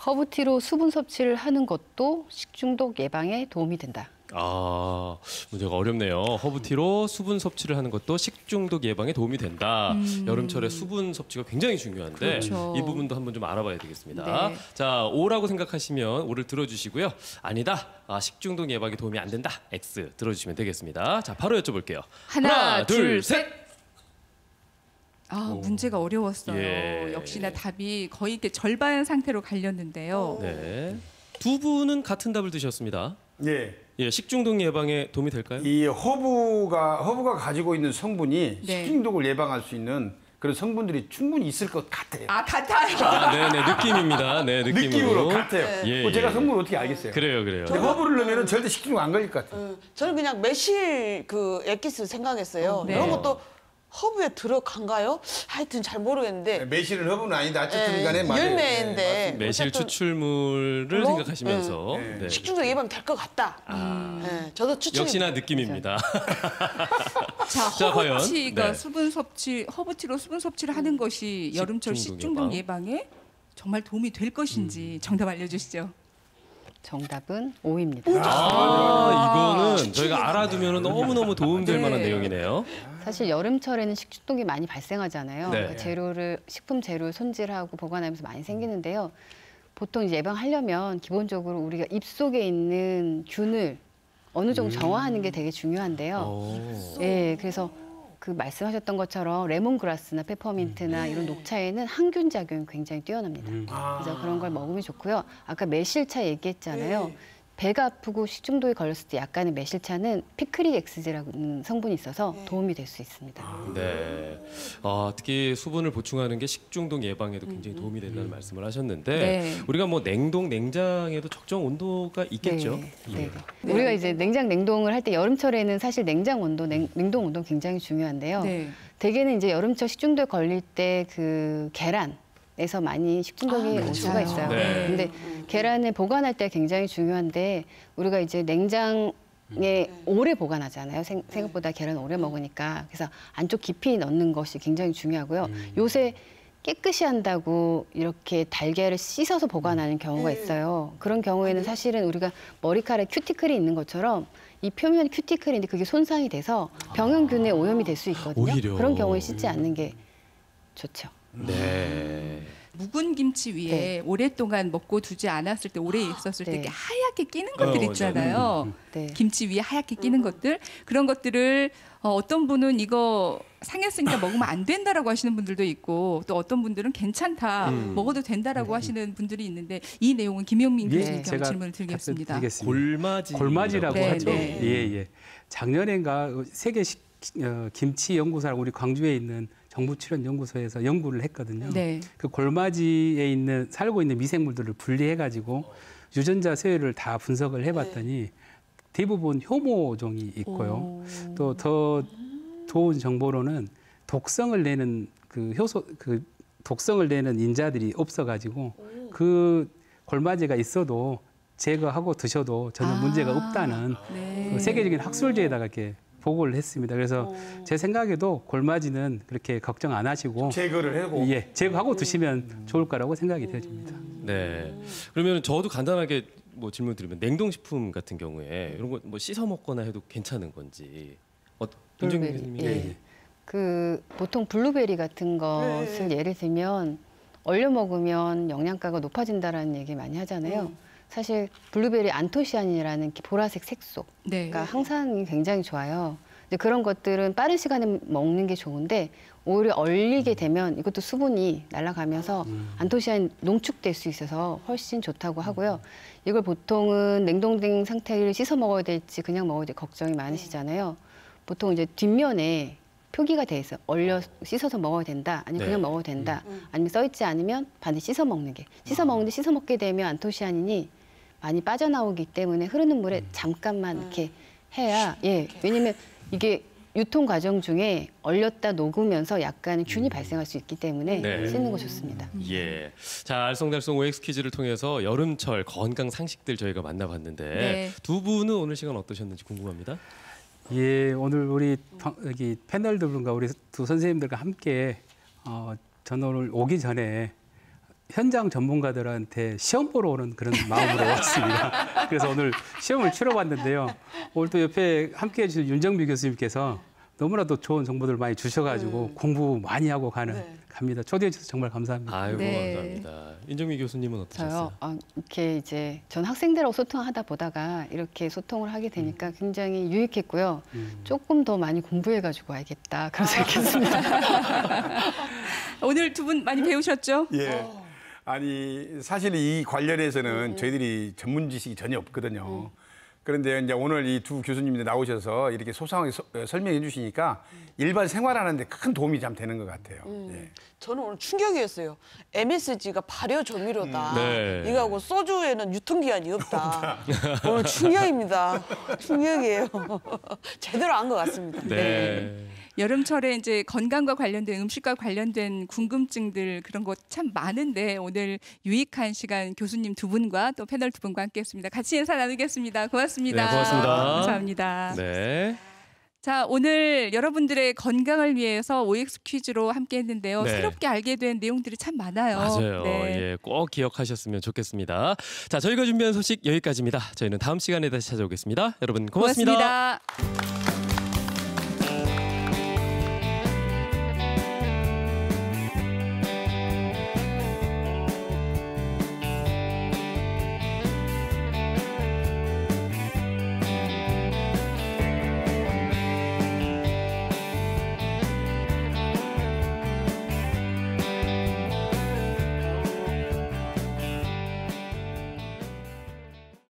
허브티로 수분 섭취를 하는 것도 식중독 예방에 도움이 된다. 아, 문제가 어렵네요. 허브티로 수분 섭취를 하는 것도 식중독 예방에 도움이 된다. 여름철에 수분 섭취가 굉장히 중요한데 그렇죠. 이 부분도 한번 좀 알아봐야 되겠습니다. 네. 자, O라고 생각하시면 O를 들어주시고요. 아니다. 식중독 예방에 도움이 안 된다. X 들어주시면 되겠습니다. 자, 바로 여쭤볼게요. 하나, 둘, 셋. 문제가 어려웠어요. 예. 역시나 답이 거의 이렇게 절반 상태로 갈렸는데요. 네. 두 분은 같은 답을 드셨습니다. 예. 예, 식중독 예방에 도움이 될까요? 이 허브가 가지고 있는 성분이 네. 식중독을 예방할 수 있는 그런 성분들이 충분히 있을 것 같아요. 같아요. 네네, 느낌입니다. 네, 느낌으로 같아요. 예, 뭐 제가 예. 성분을 어떻게 알겠어요? 그래요. 근데 허브를 넣으면 절대 식중독 안 걸릴 것 같아요. 저는 그냥 매실 그 액기스 생각했어요. 네. 이런 것도 허브에 들어간가요? 하여튼 잘 모르겠는데 매실은 허브는 아니다. 어쨌든 간에 맞아요. 열매인데 매실 어쨌든 추출물을 그거? 생각하시면서 네. 네. 식중독 예방 될 것 같다. 저도 추천. 역시나 느낌입니다. 자, 과연? 허브티가 네. 허브티로 수분 섭취를 하는 것이 여름철 식중독 식중독 예방에 정말 도움이 될 것인지 정답 알려주시죠. 정답은 O입니다. 이거는 저희가 알아두면 너무너무 도움될 네. 만한 내용이네요. 사실 여름철에는 식중독이 많이 발생하잖아요. 네. 그러니까 식품 재료를 손질하고 보관하면서 많이 생기는데요. 보통 이제 예방하려면 기본적으로 우리가 입속에 있는 균을 어느 정도 정화하는 게 되게 중요한데요. 예, 그래서 그 말씀하셨던 것처럼 레몬그라스나 페퍼민트나 이런 녹차에는 항균 작용이 굉장히 뛰어납니다. 그래서 그런 걸 먹으면 좋고요. 아까 매실차 얘기했잖아요. 배가 아프고 식중독에 걸렸을 때 약간의 매실차는 피크릭 엑스제라는 성분이 있어서 도움이 될 수 있습니다. 네. 특히 수분을 보충하는 게 식중독 예방에도 굉장히 도움이 된다는 말씀을 하셨는데 네. 우리가 뭐 냉장에도 적정 온도가 있겠죠. 네. 우리가 이제 냉동을 할 때 여름철에는 사실 냉장 온도, 냉동 온도는 굉장히 중요한데요. 네. 대개는 이제 여름철 식중독에 걸릴 때 그 계란에서 많이 식중독이 올 수가 있어요. 네. 근데 계란을 보관할 때 굉장히 중요한데 우리가 이제 냉장에 오래 보관하잖아요. 생각보다 계란을 오래 먹으니까. 그래서 안쪽 깊이 넣는 것이 굉장히 중요하고요. 요새 깨끗이 한다고 이렇게 달걀을 씻어서 보관하는 경우가 있어요. 그런 경우에는 사실은 우리가 머리카락에 큐티클이 있는 것처럼 이 표면 큐티클인데 그게 손상이 돼서 병원균에 오염이 될 수 있거든요. 오히려. 그런 경우에 씻지 않는 게 좋죠. 네. 묵은 김치 위에 네. 오랫동안 먹고 두지 않았을 때 오래 있었을 때 네. 이렇게 하얗게 끼는 것들 있잖아요. 네. 김치 위에 하얗게 끼는 것들 그런 것들을 어떤 분은 이거 상했으니까 먹으면 안 된다라고 하시는 분들도 있고 또 어떤 분들은 괜찮다 먹어도 된다라고 하시는 분들이 있는데 이 내용은 김영민 예, 교수님께 제가 질문을 드리겠습니다. 답변드리겠습니다. 골마지. 골마지라고 네, 하죠. 네. 예. 작년엔가 세계 김치 연구소라고 우리 광주에 있는 정부 출연 연구소에서 연구를 했거든요. 네. 그 골마지에 살고 있는 미생물들을 분리해 가지고 유전자 서열을 다 분석을 해봤더니 대부분 효모종이 있고요. 또 더 좋은 정보로는 독성을 내는 독성을 내는 인자들이 없어가지고 그 골마지가 있어도 제거하고 드셔도 전혀 문제가 없다는 네. 그 세계적인 학술지에다가 이렇게 보고를 했습니다. 그래서 제 생각에도 골마지는 그렇게 걱정 안 하시고 제거를 하고. 예, 제거하고 드시면 좋을 거라고 생각이 되어집니다. 네. 그러면 저도 간단하게 뭐 질문 드리면 냉동식품 같은 경우에 이런 거 뭐 씻어 먹거나 해도 괜찮은 건지. 김정민 교수님이. 예. 그 보통 블루베리 같은 것을 예를 들면 얼려 먹으면 영양가가 높아진다라는 얘기 많이 하잖아요. 사실 블루베리 안토시아닌이라는 보라색 색소가 네. 항산이 굉장히 좋아요. 근데 그런 것들은 빠른 시간에 먹는 게 좋은데 오히려 얼리게 되면 이것도 수분이 날아가면서 안토시아닌 농축될 수 있어서 훨씬 좋다고 하고요. 이걸 보통은 냉동된 상태를 씻어 먹어야 될지 그냥 먹어야 될지 걱정이 많으시잖아요. 보통 이제 뒷면에 표기가 돼 있어. 얼려 씻어서 먹어야 된다. 아니면 그냥 먹어도 된다. 아니면 써 있지 않으면 반드시 씻어 먹는 게. 씻어 먹게 되면 안토시아닌이 많이 빠져나오기 때문에 흐르는 물에 잠깐만 이렇게 해야 왜냐면 이게 유통 과정 중에 얼렸다 녹으면서 약간 균이 발생할 수 있기 때문에 씻는 거 좋습니다. 예. 자, 알쏭달쏭 OX 퀴즈를 통해서 여름철 건강 상식들 저희가 만나봤는데 두 분은 오늘 시간 어떠셨는지 궁금합니다. 예, 오늘 우리 여기 패널들과 우리 두 선생님들과 함께 저는 오늘 오기 전에 현장 전문가들한테 시험 보러 오는 그런 마음으로 왔습니다. 그래서 오늘 시험을 치러봤는데요. 오늘 또 옆에 함께해 주신 윤정미 교수님께서 너무나도 좋은 정보들 많이 주셔가지고 공부 많이 하고 갑니다. 초대해 주셔서 정말 감사합니다. 아이고 감사합니다. 윤정미 교수님은 어떠셨어요? 저요. 이렇게 이제 전 학생들하고 소통하다 보다가 이렇게 소통을 하게 되니까 굉장히 유익했고요. 조금 더 많이 공부해가지고 와야겠다 그런 생각했습니다. 오늘 두 분 많이 배우셨죠? 예. 아니 사실 이 관련해서는 저희들이 전문 지식이 전혀 없거든요. 그런데 이제 오늘 이 두 교수님들 나오셔서 이렇게 소상하게 설명해 주시니까 일반 생활하는데 큰 도움이 좀 되는 것 같아요. 예. 저는 오늘 충격이었어요. MSG가 발효 조미료다. 네. 이거하고 소주에는 유통기한이 없다. 오늘 충격입니다. 충격이에요. 제대로 안 것 같습니다. 네. 여름철에 이제 건강과 관련된 음식과 관련된 궁금증들 그런 거 참 많은데 오늘 유익한 시간 교수님 두 분과 또 패널 두 분과 함께했습니다. 같이 인사 나누겠습니다. 고맙습니다. 네, 고맙습니다. 감사합니다. 네. 자, 오늘 여러분들의 건강을 위해서 OX 퀴즈로 함께했는데요. 네. 새롭게 알게 된 내용들이 참 많아요. 맞아요. 예, 꼭 기억하셨으면 좋겠습니다. 자, 저희가 준비한 소식 여기까지입니다. 저희는 다음 시간에 다시 찾아오겠습니다. 여러분 고맙습니다. 고맙습니다.